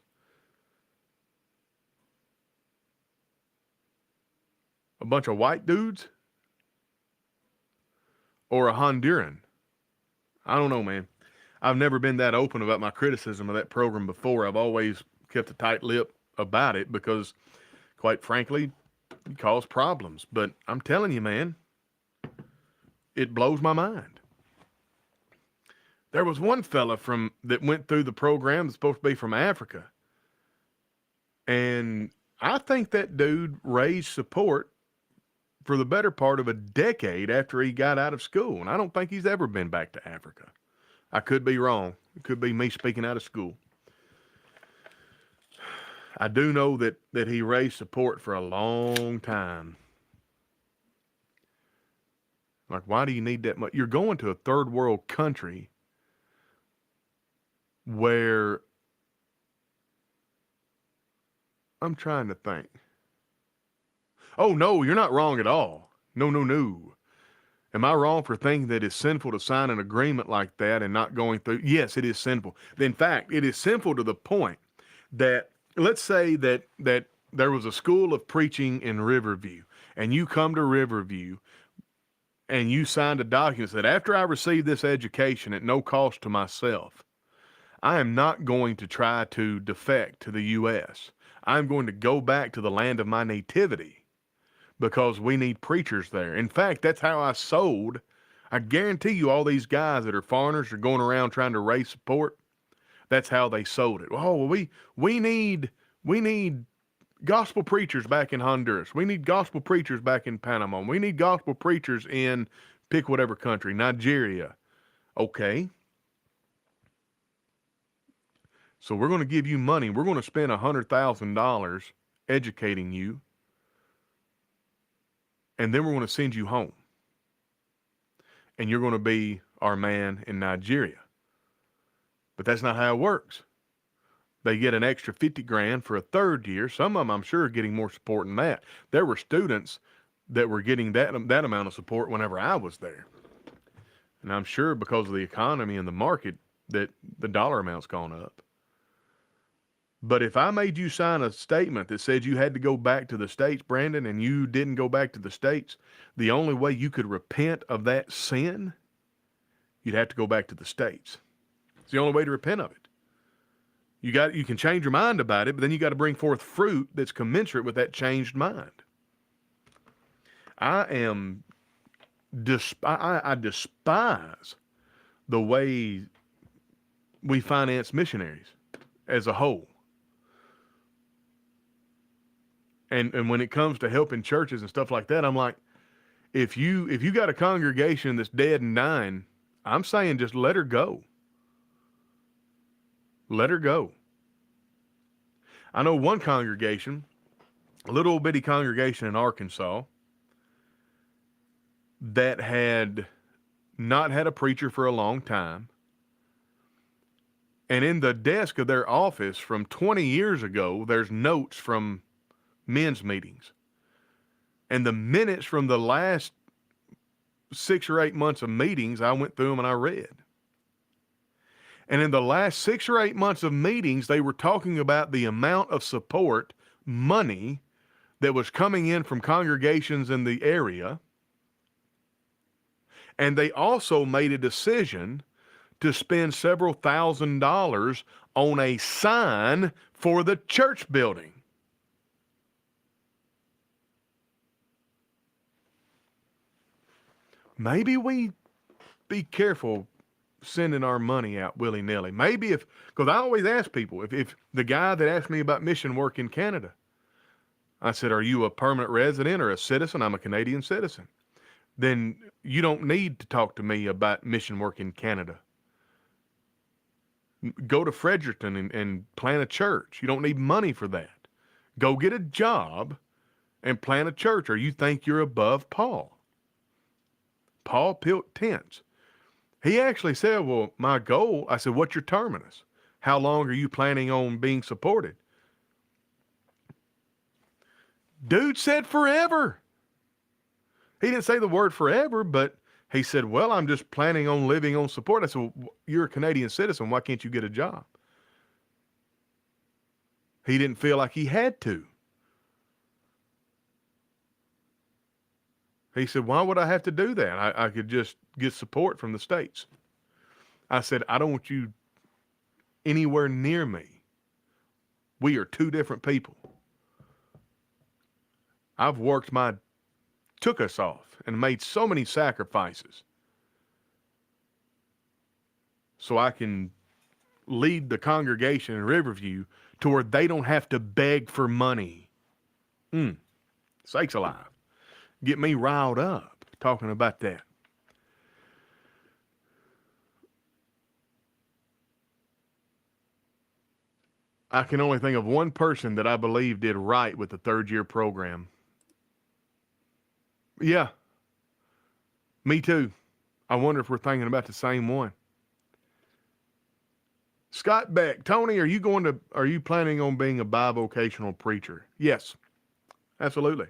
A bunch of white dudes? Or a Honduran? I don't know, man. I've never been that open about my criticism of that program before. I've always kept a tight lip about it because, quite frankly, it caused problems. But I'm telling you, man, it blows my mind. There was one fella that went through the program that's supposed to be from Africa. And I think that dude raised support for the better part of a decade after he got out of school. And I don't think he's ever been back to Africa. I could be wrong. It could be me speaking out of school. I do know that he raised support for a long time. Like, why do you need that much? You're going to a third world country where I'm trying to think. Oh, no, you're not wrong at all. No. Am I wrong for thinking that it's sinful to sign an agreement like that and not going through? Yes, it is sinful. In fact, it is sinful to the point that, let's say that there was a school of preaching in Riverview, and you come to Riverview and you signed a document that after I receive this education at no cost to myself, I am not going to try to defect to the U.S. I'm going to go back to the land of my nativity because we need preachers there. In fact, that's how I sold. I guarantee you all these guys that are foreigners are going around trying to raise support. That's how they sold it. Oh, we need gospel preachers back in Honduras. We need gospel preachers back in Panama. We need gospel preachers in pick whatever country, Nigeria. Okay. So we're going to give you money. We're going to spend $100,000 educating you. And then we're going to send you home. And you're going to be our man in Nigeria. But that's not how it works. They get an extra $50,000 for a third year. Some of them, I'm sure, are getting more support than that. There were students that were getting that amount of support whenever I was there. And I'm sure because of the economy and the market that the dollar amount's gone up. But if I made you sign a statement that said you had to go back to the States, Brandon, and you didn't go back to the States, the only way you could repent of that sin, you'd have to go back to the States. It's the only way to repent of it. You can change your mind about it, but then you got to bring forth fruit that's commensurate with that changed mind. I despise the way we finance missionaries as a whole. And when it comes to helping churches and stuff like that, I'm like, if you got a congregation that's dead and dying, I'm saying just let her go. Let her go. I know one congregation, a little bitty congregation in Arkansas, that had not had a preacher for a long time. And in the desk of their office from 20 years ago, there's notes from men's meetings. And the minutes from the last 6 or 8 months of meetings, I went through them and I read. And in the last 6 or 8 months of meetings, they were talking about the amount of support, money, that was coming in from congregations in the area. And they also made a decision to spend several $1,000s on a sign for the church building. Maybe we be careful sending our money out willy-nilly. Maybe because I always ask people, if the guy that asked me about mission work in Canada, I said, are you a permanent resident or a citizen? I'm a Canadian citizen. Then you don't need to talk to me about mission work in Canada. Go to Fredericton and plant a church. You don't need money for that. Go get a job and plant a church, or you think you're above Paul. Paul built tents. He actually said, well, my goal, I said, what's your terminus? How long are you planning on being supported? Dude said forever. He didn't say the word forever, but he said, well, I'm just planning on living on support. I said, well, you're a Canadian citizen. Why can't you get a job? He didn't feel like he had to. He said, why would I have to do that? I could just get support from the States. I said, I don't want you anywhere near me. We are two different people. I've took us off and made so many sacrifices so I can lead the congregation in Riverview to where they don't have to beg for money. Sakes alive. Get me riled up talking about that. I can only think of one person that I believe did right with the third-year program. Yeah, me too. I wonder if we're thinking about the same one. Scott Beck, Tony, are you planning on being a bivocational preacher? Yes, absolutely.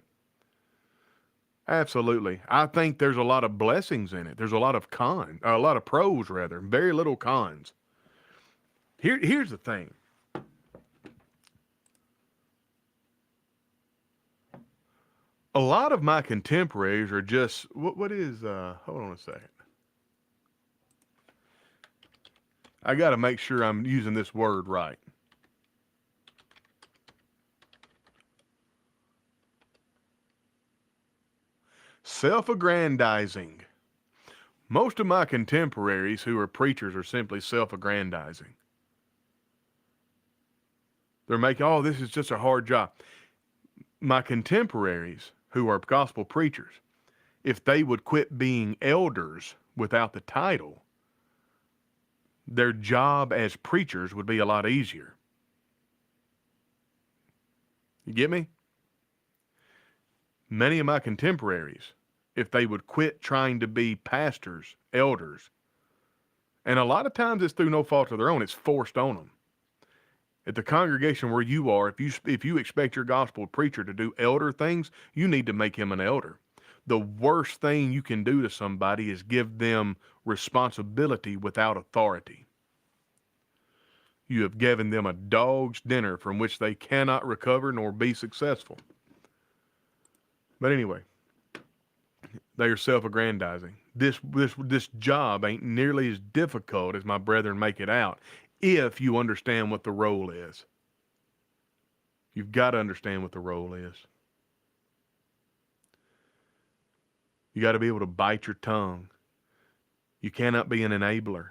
Absolutely. I think there's a lot of blessings in it. There's a lot of pros rather, very little cons. Here's the thing. A lot of my contemporaries are just, what is, hold on a second. I got to make sure I'm using this word right. Self-aggrandizing. Most of my contemporaries who are preachers are simply self-aggrandizing. They're making, oh, this is just a hard job. My contemporaries who are gospel preachers, if they would quit being elders without the title, their job as preachers would be a lot easier. You get me? Many of my contemporaries, if they would quit trying to be pastors, elders, and a lot of times it's through no fault of their own, it's forced on them. At the congregation where you are, if you expect your gospel preacher to do elder things, you need to make him an elder. The worst thing you can do to somebody is give them responsibility without authority. You have given them a dog's dinner from which they cannot recover nor be successful. But anyway, they are self-aggrandizing. This job ain't nearly as difficult as my brethren make it out if you understand what the role is. You've got to understand what the role is. You got to be able to bite your tongue. You cannot be an enabler.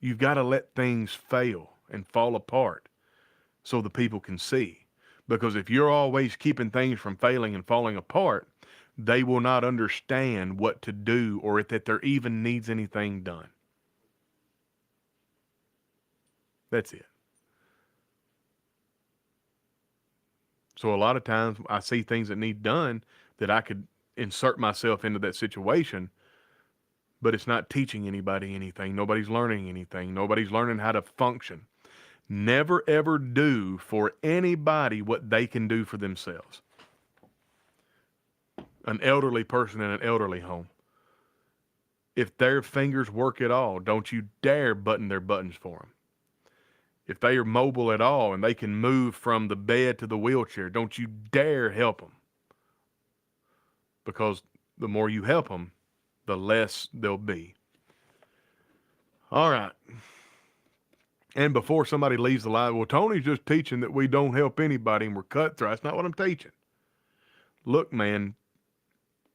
You've got to let things fail and fall apart so the people can see. Because if you're always keeping things from failing and falling apart, they will not understand what to do or that there even needs anything done. That's it. So a lot of times I see things that need done that I could insert myself into that situation, but it's not teaching anybody anything. Nobody's learning anything. Nobody's learning how to function. Never ever do for anybody what they can do for themselves. An elderly person in an elderly home. If their fingers work at all, don't you dare button their buttons for them. If they are mobile at all and they can move from the bed to the wheelchair, don't you dare help them. Because the more you help them, the less they'll be. All right. And before somebody leaves the line, well, Tony's just teaching that we don't help anybody and we're cutthroat. That's not what I'm teaching. Look, man,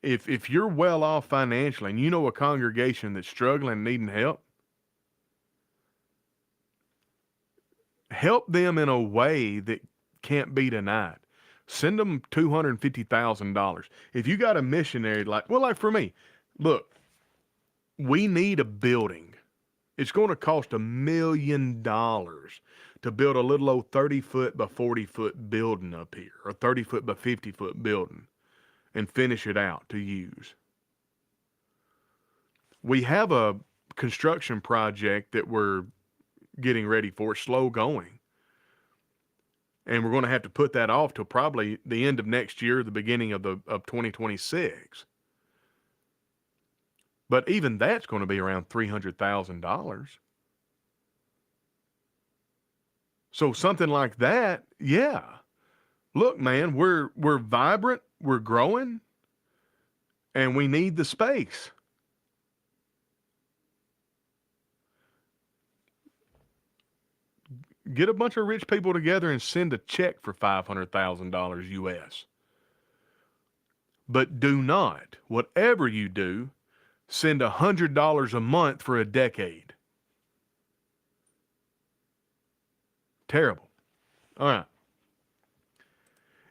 if you're well off financially and you know a congregation that's struggling and needing help, help them in a way that can't be denied. Send them $250,000. If you got a missionary like for me, look, we need a building. It's going to cost $1 million to build a little old 30-foot by 40-foot building up here, or 30-foot by 50-foot building, and finish it out to use. We have a construction project that we're getting ready for. It's slow going. And we're going to have to put that off till probably the end of next year, the beginning of 2026. But even that's going to be around $300,000. So something like that, yeah. Look, man, we're vibrant, we're growing, and we need the space. Get a bunch of rich people together and send a check for $500,000 US. But do not, whatever you do, send $100 a month for a decade. Terrible. All right.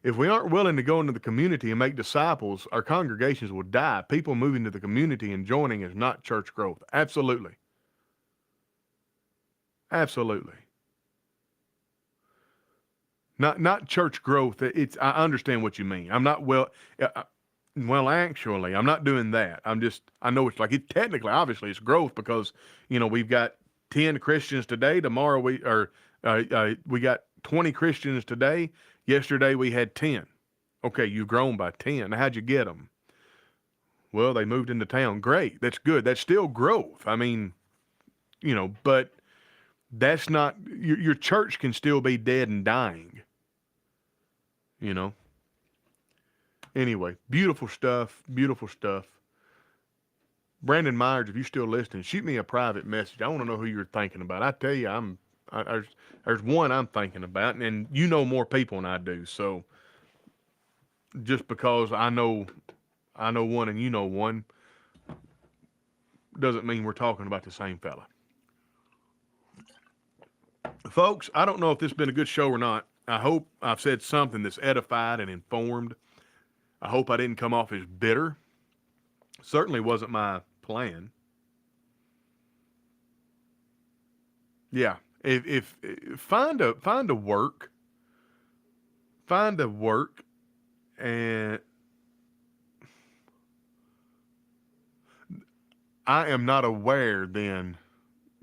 If we aren't willing to go into the community and make disciples, our congregations will die. People moving to the community and joining is not church growth. Absolutely. Absolutely. Not church growth. I understand what you mean. I'm not actually, I'm not doing that. I know it's like technically, obviously, it's growth because we've got 10 Christians today. Tomorrow we got 20 Christians today. Yesterday we had 10. Okay, you've grown by 10. Now, how'd you get them? Well, they moved into town. Great, that's good. That's still growth. I mean, but that's not your church can still be dead and dying. Anyway, beautiful stuff. Beautiful stuff. Brandon Myers, if you're still listening, shoot me a private message. I want to know who you're thinking about. I tell you, there's one I'm thinking about, and you know more people than I do. So just because I know one and you know one doesn't mean we're talking about the same fella. Folks, I don't know if this has been a good show or not. I hope I've said something that's edified and informed. I hope I didn't come off as bitter. Certainly wasn't my plan. Yeah, if find a work, and I am not aware then,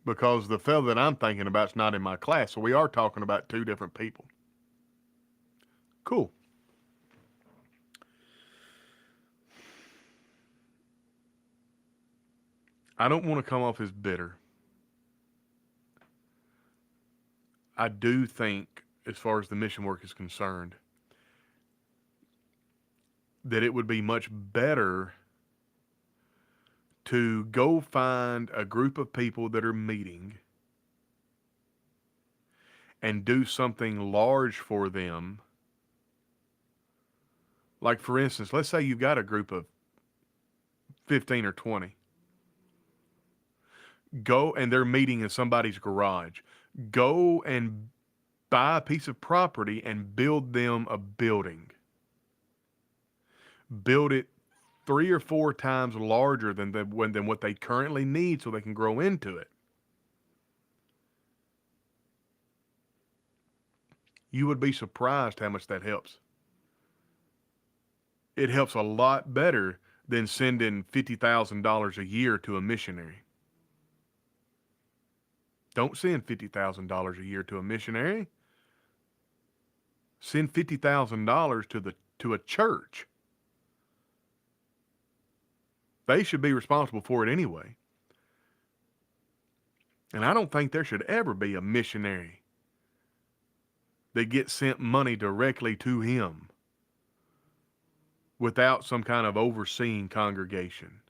because the fellow that I'm thinking about is not in my class, so we are talking about two different people. Cool. I don't want to come off as bitter. I do think, as far as the mission work is concerned, that it would be much better to go find a group of people that are meeting and do something large for them. Like, for instance, let's say you've got a group of 15 or 20. Go, and they're meeting in somebody's garage. Go and buy a piece of property and build them a building. Build it 3 or 4 times larger than what they currently need so they can grow into it. You would be surprised how much that helps. It helps a lot better than sending $50,000 a year to a missionary. Don't send $50,000 a year to a missionary. Send $50,000 to a church. They should be responsible for it anyway. And I don't think there should ever be a missionary that gets sent money directly to him without some kind of overseeing congregation.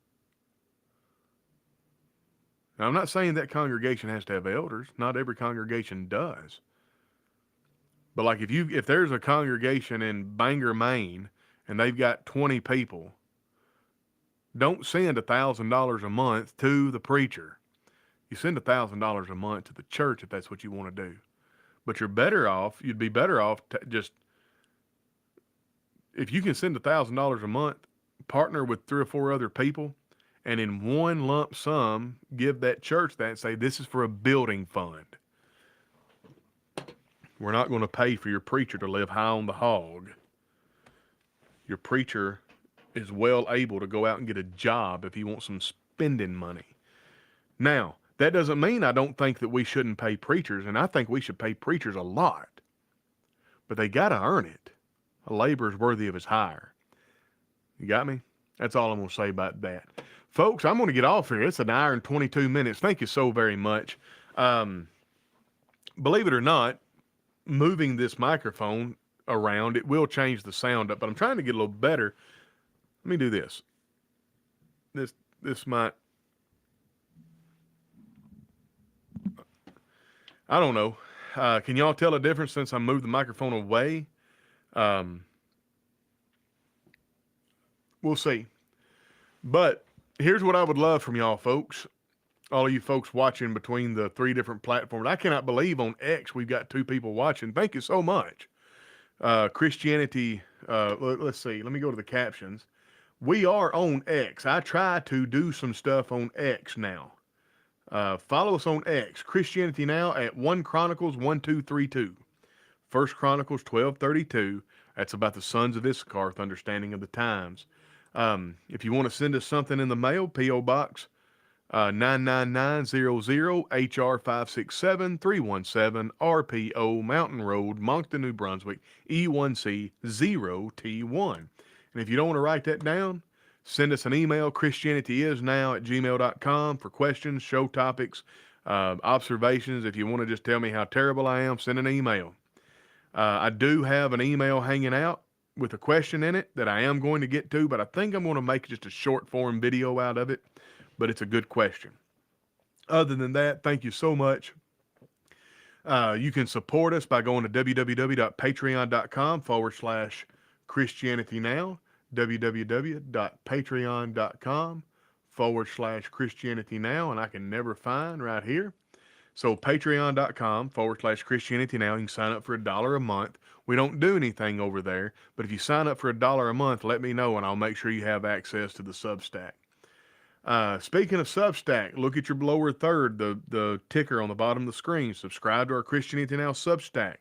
Now, I'm not saying that congregation has to have elders. Not every congregation does. But like if there's a congregation in Bangor, Maine, and they've got 20 people, don't send $1,000 a month to the preacher. You send $1,000 a month to the church if that's what you want to do. But you'd be better off just, if you can send $1,000 a month, partner with 3 or 4 other people, and in one lump sum, give that church that and say, this is for a building fund. We're not going to pay for your preacher to live high on the hog. Your preacher is well able to go out and get a job if he wants some spending money. Now, that doesn't mean I don't think that we shouldn't pay preachers, and I think we should pay preachers a lot. But they got to earn it. A laborer is worthy of his hire. You got me? That's all I'm going to say about that. Folks, I'm going to get off here. It's an hour and 22 minutes. Thank you so very much. Believe it or not, moving this microphone around, it will change the sound up, but I'm trying to get a little better. Let me do this. This might, I don't know. Can y'all tell a difference since I moved the microphone away? We'll see. But here's what I would love from y'all folks. All of you folks watching between the 3 different platforms. I cannot believe on X we've got 2 people watching. Thank you so much. Christianity, let's see. Let me go to the captions. We are on X. I try to do some stuff on X now. Follow us on X. Christianity Now at 1 Chronicles 1232. 1 Chronicles 1232. That's about the sons of Issachar, understanding of the times. If you want to send us something in the mail, P.O. Box 99900 HR 567317 RPO Mountain Road, Moncton, New Brunswick, E1C0T1. And if you don't want to write that down, send us an email, christianityisnow@gmail.com, for questions, show topics, observations. If you want to just tell me how terrible I am, send an email. I do have an email hanging out with a question in it that I am going to get to, but I think I'm going to make just a short form video out of it. But it's a good question. Other than that, thank you so much. You can support us by going to www.patreon.com/Christianity Now, www.patreon.com/Christianity Now, and I can never find right here. So patreon.com/Christianity Now, you can sign up for $1 a month. We don't do anything over there, but if you sign up for $1 a month, let me know and I'll make sure you have access to the Substack. Speaking of Substack, look at your lower third, the ticker on the bottom of the screen. Subscribe to our Christianity Now Substack.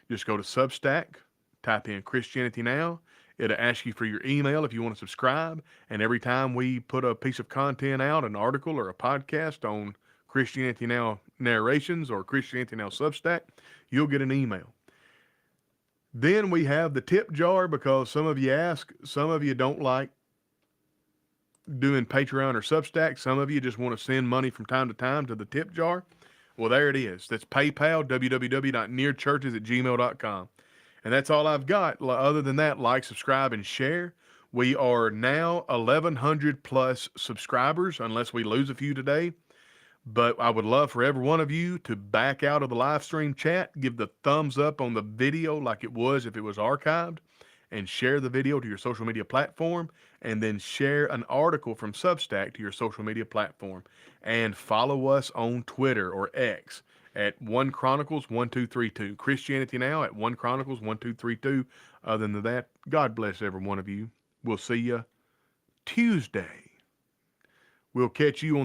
Just go to Substack, type in Christianity Now. It'll ask you for your email if you want to subscribe. And every time we put a piece of content out, an article or a podcast on Christianity Now Narrations or Christianity Now Substack, you'll get an email. Then we have the tip jar, because some of you ask, some of you don't like doing Patreon or Substack. Some of you just want to send money from time to time to the tip jar. Well, there it is. That's PayPal, www.nearchurches@gmail.com. And that's all I've got. Other than that, like, subscribe, and share. We are now 1,100 plus subscribers, unless we lose a few today. But I would love for every one of you to back out of the live stream chat, give the thumbs up on the video like it was if it was archived, and share the video to your social media platform, and then share an article from Substack to your social media platform. And follow us on Twitter or X at 1 Chronicles 1232. Christianity Now at 1 Chronicles 1232. Other than that, God bless every one of you. We'll see you Tuesday. We'll catch you on